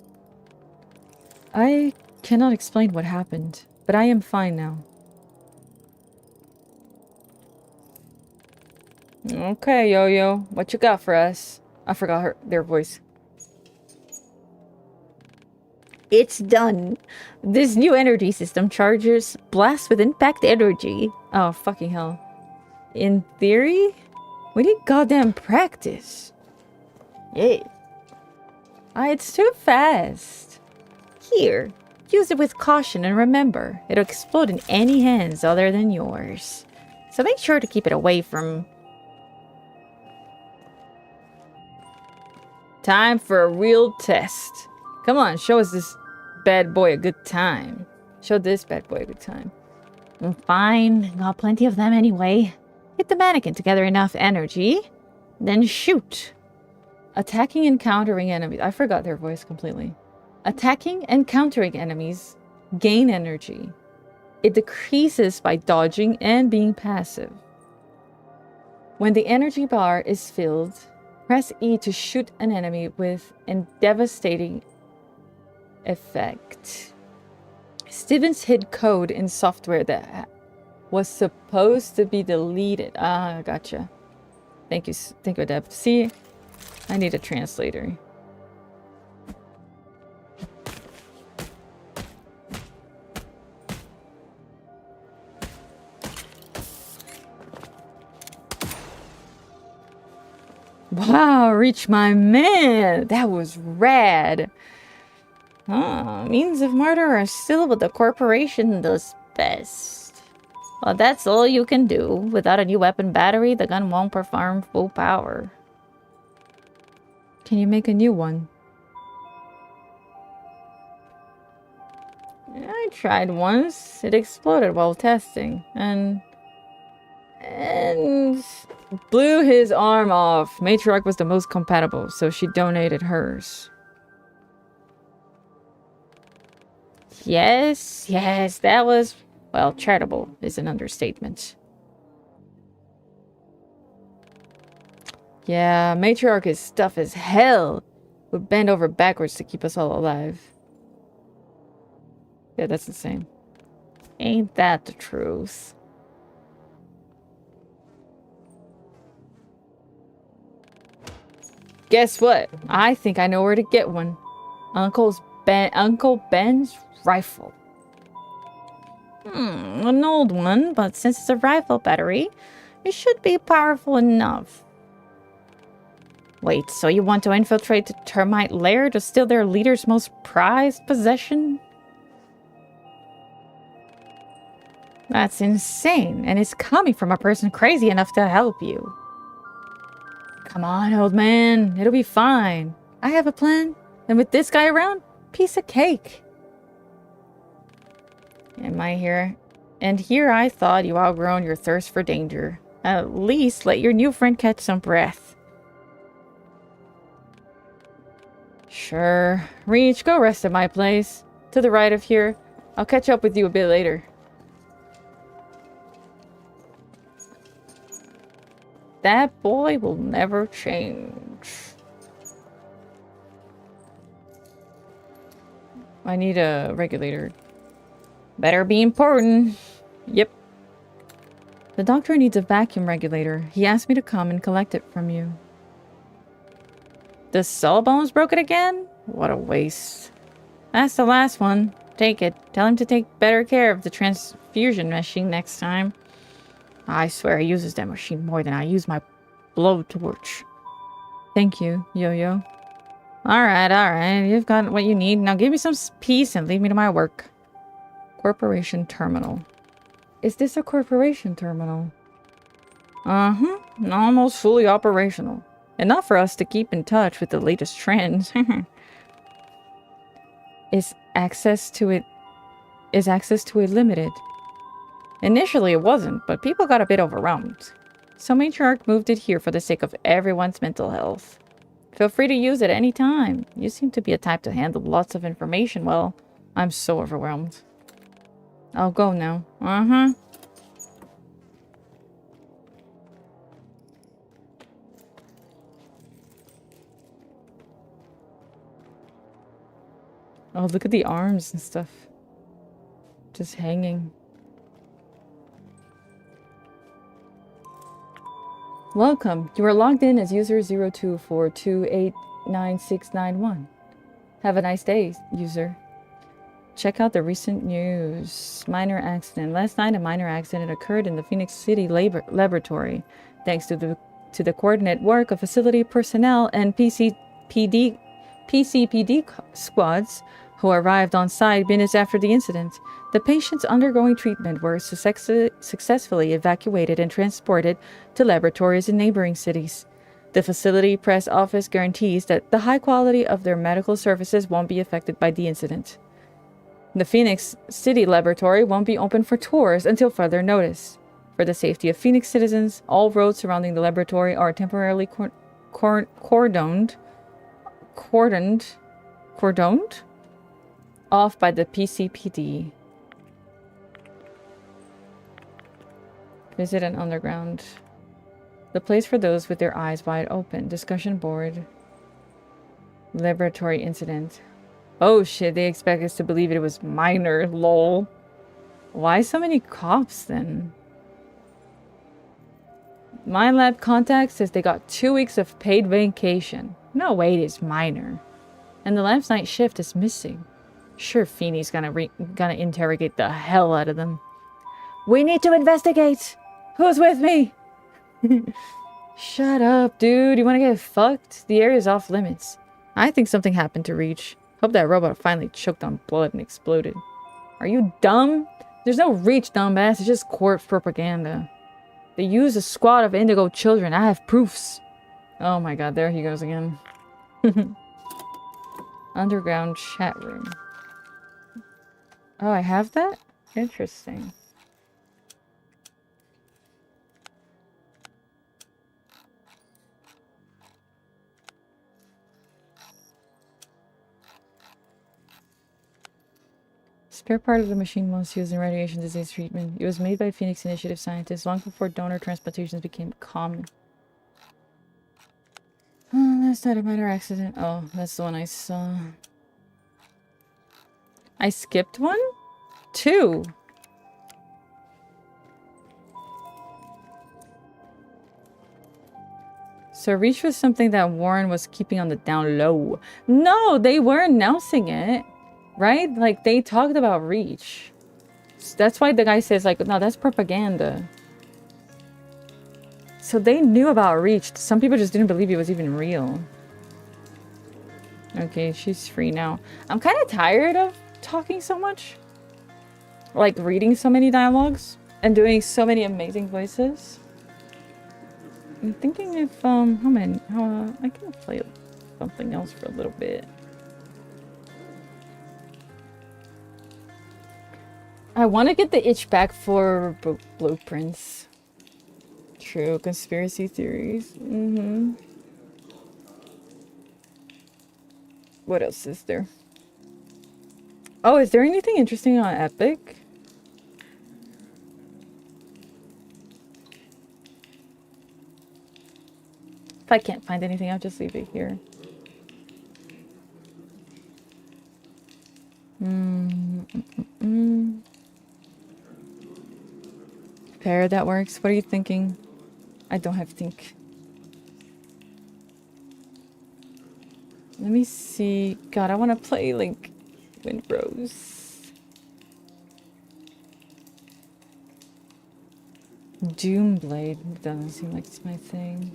I cannot explain what happened, but I am fine now. Okay, Yo-Yo. What you got for us? I forgot their voice. It's done. This new energy system charges blast with impact energy. Oh, fucking hell. In theory? We need goddamn practice. Yeah. It's too fast. Here, use it with caution and remember, it'll explode in any hands other than yours. So make sure to keep it away from... Time for a real test. Come on, show us this bad boy a good time. Show this bad boy a good time. Fine, got plenty of them anyway. Hit the mannequin to gather enough energy, then shoot. Attacking and countering enemies. I forgot their voice completely. Attacking and countering enemies gain energy. It decreases by dodging and being passive. When the energy bar is filled, press E to shoot an enemy with a devastating effect. Stevens hid code in software that was supposed to be deleted. Ah, gotcha. Thank you, Deb. See, I need a translator. Wow, reach my man. That was rad. Means of murder are still what the corporation does best. Well, that's all you can do. Without a new weapon battery, the gun won't perform full power. Can you make a new one? I tried once. It exploded while testing and blew his arm off. Matriarch was the most compatible, so she donated hers. Yes, that was Well, charitable is an understatement. Yeah, Matriarch is tough as hell. Would bend over backwards to keep us all alive. Yeah, that's insane. Ain't that the truth? Guess what? I think I know where to get one. Uncle Ben's rifle. An old one, but since it's a rifle battery, it should be powerful enough. Wait, so you want to infiltrate the termite lair to steal their leader's most prized possession? That's insane, and it's coming from a person crazy enough to help you. Come on, old man. It'll be fine. I have a plan, and with this guy around, piece of cake. Am I here? And here I thought you outgrown your thirst for danger. At least let your new friend catch some breath. Sure. R.E.A.H, go rest at my place. To the right of here. I'll catch up with you a bit later. That boy will never change. I need a regulator. Better be important. Yep. The doctor needs a vacuum regulator. He asked me to come and collect it from you. The Sawbones broke it again? What a waste. That's the last one. Take it. Tell him to take better care of the transfusion machine next time. I swear he uses that machine more than I use my blowtorch. Thank you, Yo-Yo. Alright. You've got what you need. Now give me some peace and leave me to my work. Corporation terminal. Is this a corporation terminal? Uh-huh. Almost fully operational. Enough for us to keep in touch with the latest trends. Is access to it limited? Initially it wasn't, but people got a bit overwhelmed. So Matriarch moved it here for the sake of everyone's mental health. Feel free to use it any time. You seem to be a type to handle lots of information well. I'm so overwhelmed. I'll go now. Uh-huh. Oh, look at the arms and stuff. Just hanging. Welcome. You are logged in as user 0242899691. Have a nice day, user. Check out the recent news. Minor accident. Last night, a minor accident occurred in the Phoenix City Laboratory. Thanks to the coordinate work of facility personnel and PCPD squads who arrived on site minutes after the incident, the patients undergoing treatment were successfully evacuated and transported to laboratories in neighboring cities. The facility press office guarantees that the high quality of their medical services won't be affected by the incident. The Phoenix City Laboratory won't be open for tours until further notice. For the safety of Phoenix citizens, all roads surrounding the laboratory are temporarily cordoned off by the PCPD. Visit an underground. The place for those with their eyes wide open. Discussion board. Laboratory incident. Oh shit, they expect us to believe it was minor, lol. Why so many cops then? My lab contact says they got 2 weeks of paid vacation. No way it is minor. And the lab's night shift is missing. Sure, Feeney's gonna interrogate the hell out of them. We need to investigate! Who's with me? Shut up, dude. You wanna get fucked? The area's off limits. I think something happened to R.E.A.H. Hope that robot finally choked on blood and exploded. Are you dumb? There's no R.E.A.H, dumbass. It's just corpse propaganda. They use a squad of indigo children. I have proofs. Oh my god, there he goes again. Underground chat room. Oh, I have that? Interesting. spare part of the machine once used in radiation disease treatment. It was made by Phoenix Initiative scientists long before donor transplantations became common. Oh, that's not a minor accident. Oh, that's the one I saw. I skipped one? 2. So R.E.A.C.H was something that Warren was keeping on the down low. No, they were announcing it, right? Like, they talked about R.E.A.C.H. So that's why the guy says, like, no, that's propaganda. So they knew about R.E.A.C.H. Some people just didn't believe it was even real. Okay, she's free now. I'm kind of tired of talking so much. Like, reading so many dialogues and doing so many amazing voices. I'm thinking if, I can play something else for a little bit. I want to get the itch back for blueprints. True, conspiracy theories. Mm-hmm. What else is there? Oh, is there anything interesting on Epic? If I can't find anything, I'll just leave it here. Pair that works. What are you thinking? I don't have to think. Let me see. God, I want to play like Windrose. Doomblade doesn't seem like it's my thing.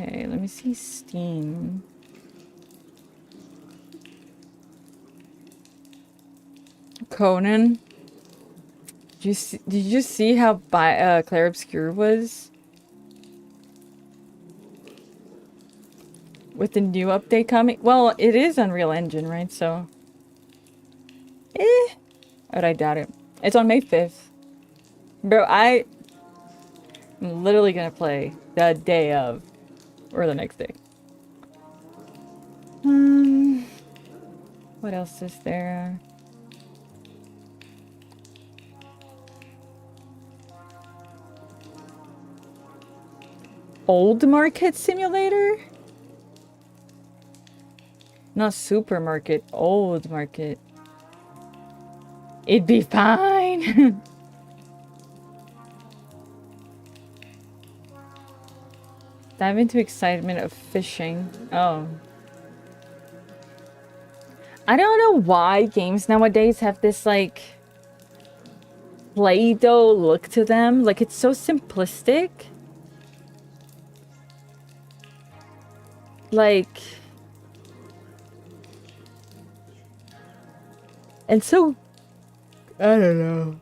Okay, let me see Steam. Conan. Did you see how Clair Obscur was? With the new update coming? Well, it is Unreal Engine, right? So... But I doubt it. It's on May 5th. Bro, I'm literally gonna play the day of. Or the next day. What else is there? Old Market Simulator? Not Supermarket, Old Market. It'd be fine. Dive into excitement of fishing. Oh. I don't know why games nowadays have this, like, Play-Doh look to them. Like, it's so simplistic. Like... And so... I don't know.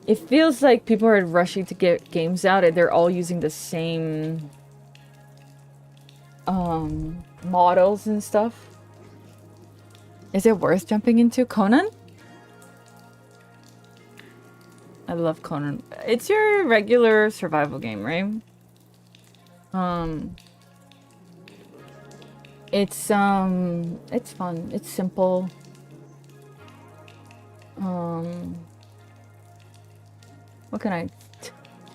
It feels like people are rushing to get games out and they're all using the same... models and stuff. Is it worth jumping into Conan? I love Conan. It's your regular survival game, right? It's fun. It's simple. What can I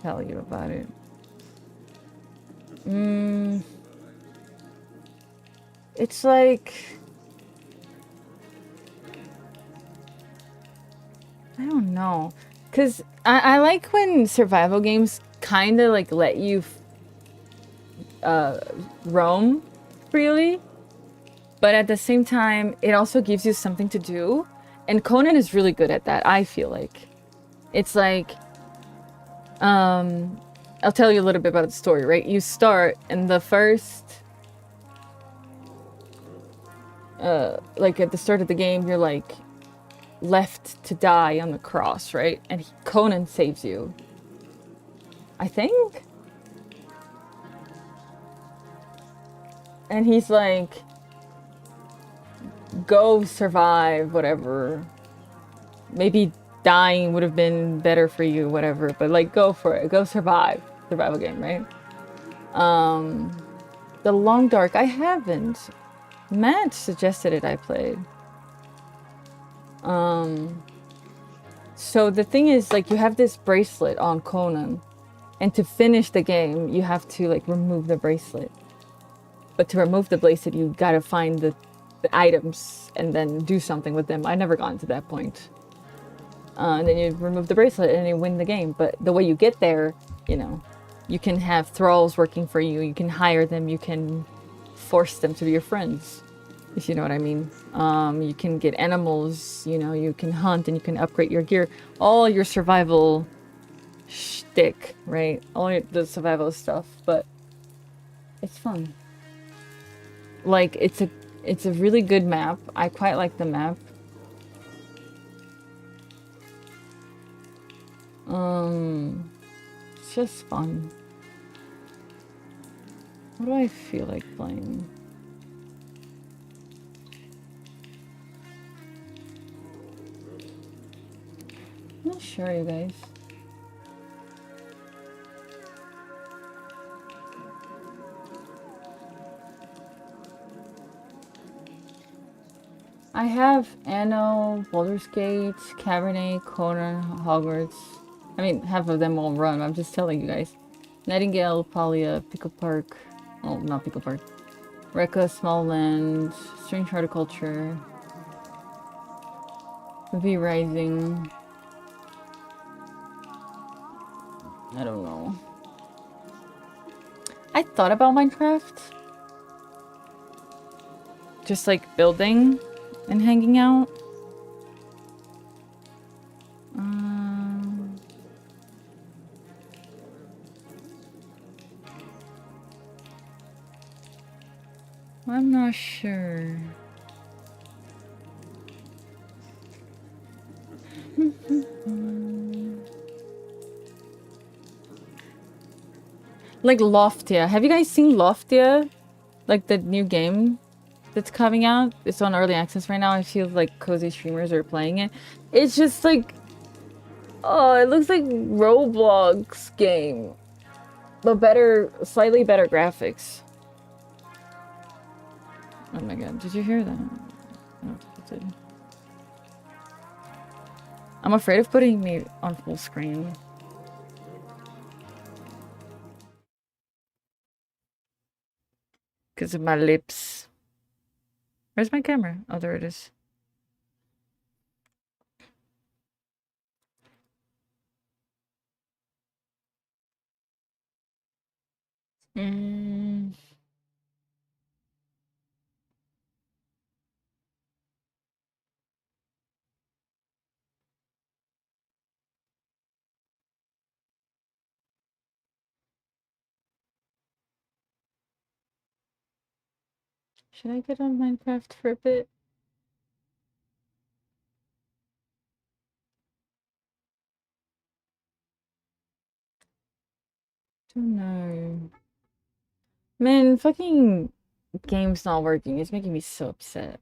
tell you about it? It's like... I don't know. Because I like when survival games kind of like let you roam freely. But at the same time, it also gives you something to do. And Conan is really good at that, I feel like. It's like... I'll tell you a little bit about the story, right? You start in the first... like at the start of the game, you're like left to die on the cross, right? And Conan saves you. I think? And he's like, go survive, whatever. Maybe dying would have been better for you, whatever. But like, go for it. Go survive. Survival game, right? The Long Dark, I haven't. Matt suggested it I played. So the thing is, like, you have this bracelet on Conan, and to finish the game, you have to, like, remove the bracelet. But to remove the bracelet, you gotta find the items and then do something with them. I never gotten to that point. And then you remove the bracelet and you win the game. But the way you get there, you know, you can have thralls working for you. You can hire them. You can force them to be your friends, if you know what I mean. You can get animals, you know, you can hunt and you can upgrade your gear. All your survival shtick, right? The survival stuff, but it's fun. Like, it's a really good map. I quite like the map. It's just fun. What do I feel like playing? I'm not sure, you guys. I have Anno, Baldur's Gate, Cabernet, Conan, Hogwarts. I mean, half of them all run. I'm just telling you guys. Nightingale, Palia, Pickle Park. Oh, not Pickle Park. R.E.A.C.H, Small Land, Strange Horticulture. V Rising. I don't know. I thought about Minecraft. Just like building and hanging out. I'm not sure. Like Loftia. Have you guys seen Loftia? Like the new game that's coming out? It's on early access right now. I feel like cozy streamers are playing it. It's just like... Oh, it looks like Roblox game. But better, slightly better graphics. Oh my god, did you hear that? No, I'm afraid of putting me on full screen. Because of my lips. Where's my camera? Oh, there it is. Should I get on Minecraft for a bit? Don't know. Man, fucking game's not working. It's making me so upset.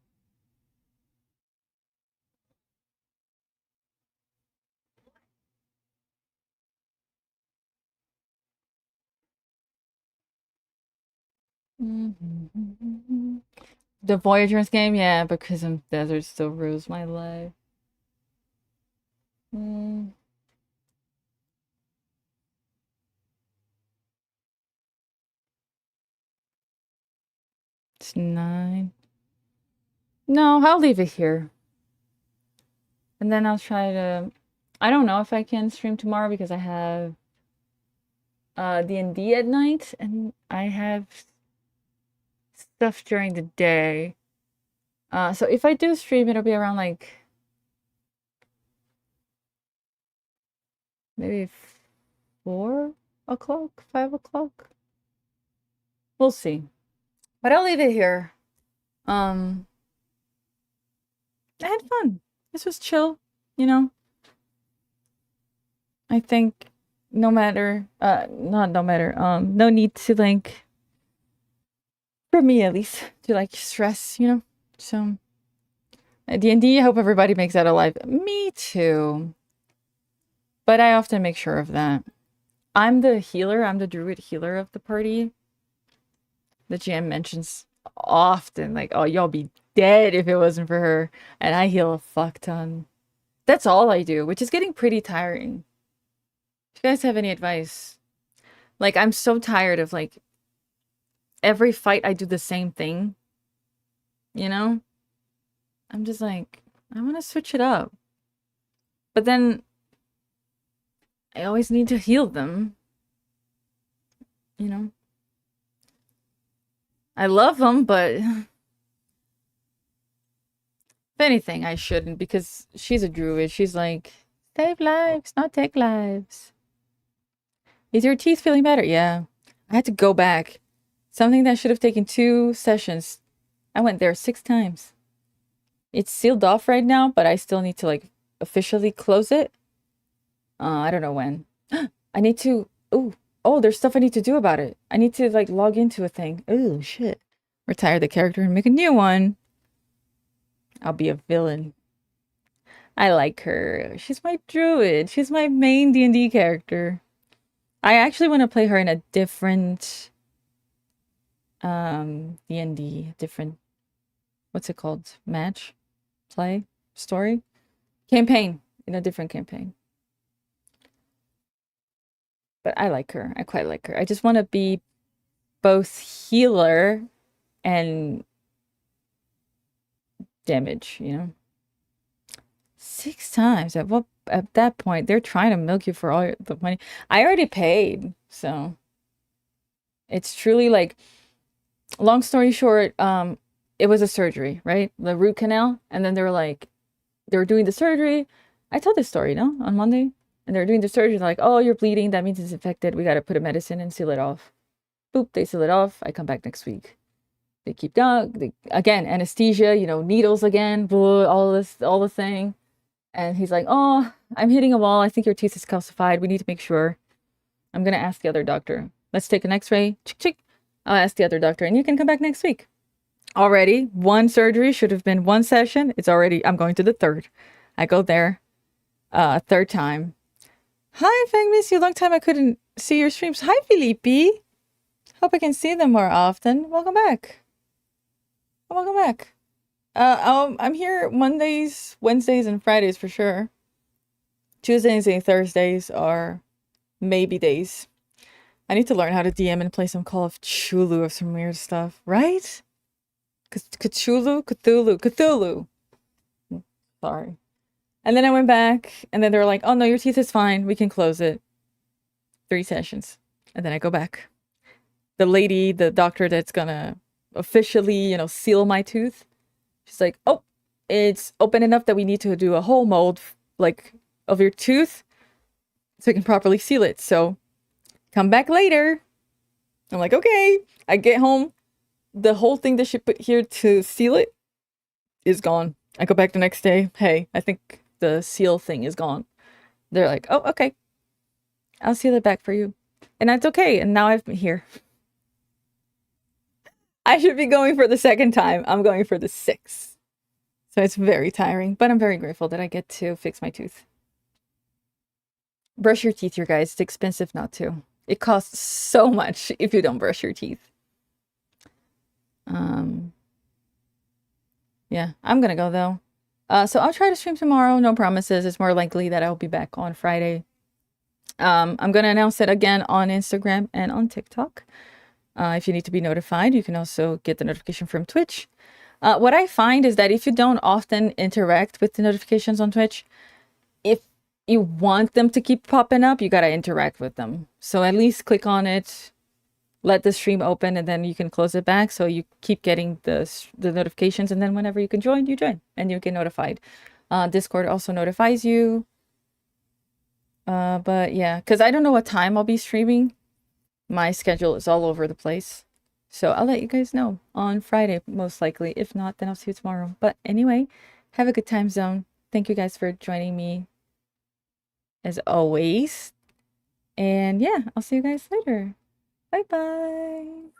The Voyager's game? Yeah, because of desert still rules my life. It's 9. No, I'll leave it here. And then I'll try to... I don't know if I can stream tomorrow because I have D&D at night and I have stuff during the day. So if I do stream, it'll be around like maybe 4 o'clock, 5 o'clock. We'll see. But I'll leave it here. I had fun. This was chill, you know. I think no matter, not no matter, no need to like, for me at least, to like stress, you know. So, D&D, I hope everybody makes that alive. Me too. But I often make sure of that. I'm the healer. I'm the druid healer of the party. The GM mentions often, like, oh, y'all be dead if it wasn't for her. And I heal a fuck ton. That's all I do, which is getting pretty tiring. If you guys have any advice, like, I'm so tired of, like, every fight I do the same thing, you know? I'm just like, I want to switch it up. But then I always need to heal them, you know? I love them, but if anything, I shouldn't because she's a druid. She's like, save lives, not take lives. Is your teeth feeling better? Yeah. I had to go back. Something that should have taken 2 sessions. I went there 6 times. It's sealed off right now, but I still need to like officially close it. I don't know when. I need to. Oh, there's stuff I need to do about it. I need to like log into a thing. Oh shit. Retire the character and make a new one. I'll be a villain. I like her. She's my druid. She's my main D&D character. I actually want to play her in a different D&D, different, what's it called? Match? Play? Story? Campaign. In a different campaign. But I like her. I quite like her. I just want to be both healer and damage, you know? 6 times. At that point, they're trying to milk you for all the money. I already paid, so it's truly like, long story short, it was a surgery, right? The root canal, and then they were doing the surgery. I told this story, no, on Monday, and they were doing the surgery. They're like, oh, you're bleeding. That means it's infected. We got to put a medicine and seal it off. Boop, they seal it off. I come back next week. They keep going. Again, anesthesia, needles again, blah, all the thing. And he's like, oh, I'm hitting a wall. I think your tooth is calcified. We need to make sure. I'm going to ask the other doctor. Let's take an x-ray. Chick. I'll ask the other doctor and you can come back next week. Already, 1 surgery should have been 1 session. I'm going to the 3rd. I go there, 3rd time. Hi, Fang, miss you. Long time I couldn't see your streams. Hi, Felipe. Hope I can see them more often. Welcome back. Welcome back. I'm here Mondays, Wednesdays, and Fridays for sure. Tuesdays and Thursdays are maybe days. I need to learn how to DM and play some Call of Cthulhu or some weird stuff, right? Cthulhu. Sorry. And then I went back, and then they were like, oh no, your teeth is fine. We can close it. 3 sessions. And then I go back. The doctor that's gonna officially, seal my tooth, she's like, oh, it's open enough that we need to do a whole mold, like, of your tooth so we can properly seal it. So come back later. I'm like, okay. I get home. The whole thing that she put here to seal it is gone. I go back the next day. Hey, I think the seal thing is gone. They're like, oh, okay. I'll seal it back for you. And that's okay. And now I'm here. I should be going for the 2nd time. I'm going for the 6th. So it's very tiring, but I'm very grateful that I get to fix my tooth. Brush your teeth, you guys. It's expensive not to. It costs so much if you don't brush your teeth. Yeah, I'm gonna go though. So I'll try to stream tomorrow. No promises. It's more likely that I'll be back on Friday. I'm gonna announce it again on Instagram and on TikTok. If you need to be notified, you can also get the notification from Twitch. What I find is that if you don't often interact with the notifications on Twitch, if you want them to keep popping up, you gotta interact with them. So at least click on it, let the stream open, and then you can close it back so you keep getting the notifications, and then whenever you can join, you join and you get notified. Discord also notifies you. But yeah, because I don't know what time I'll be streaming. My schedule is all over the place. So I'll let you guys know on Friday, most likely. If not, then I'll see you tomorrow. But anyway, have a good time zone. Thank you guys for joining me as always. And yeah, I'll see you guys later. Bye-bye.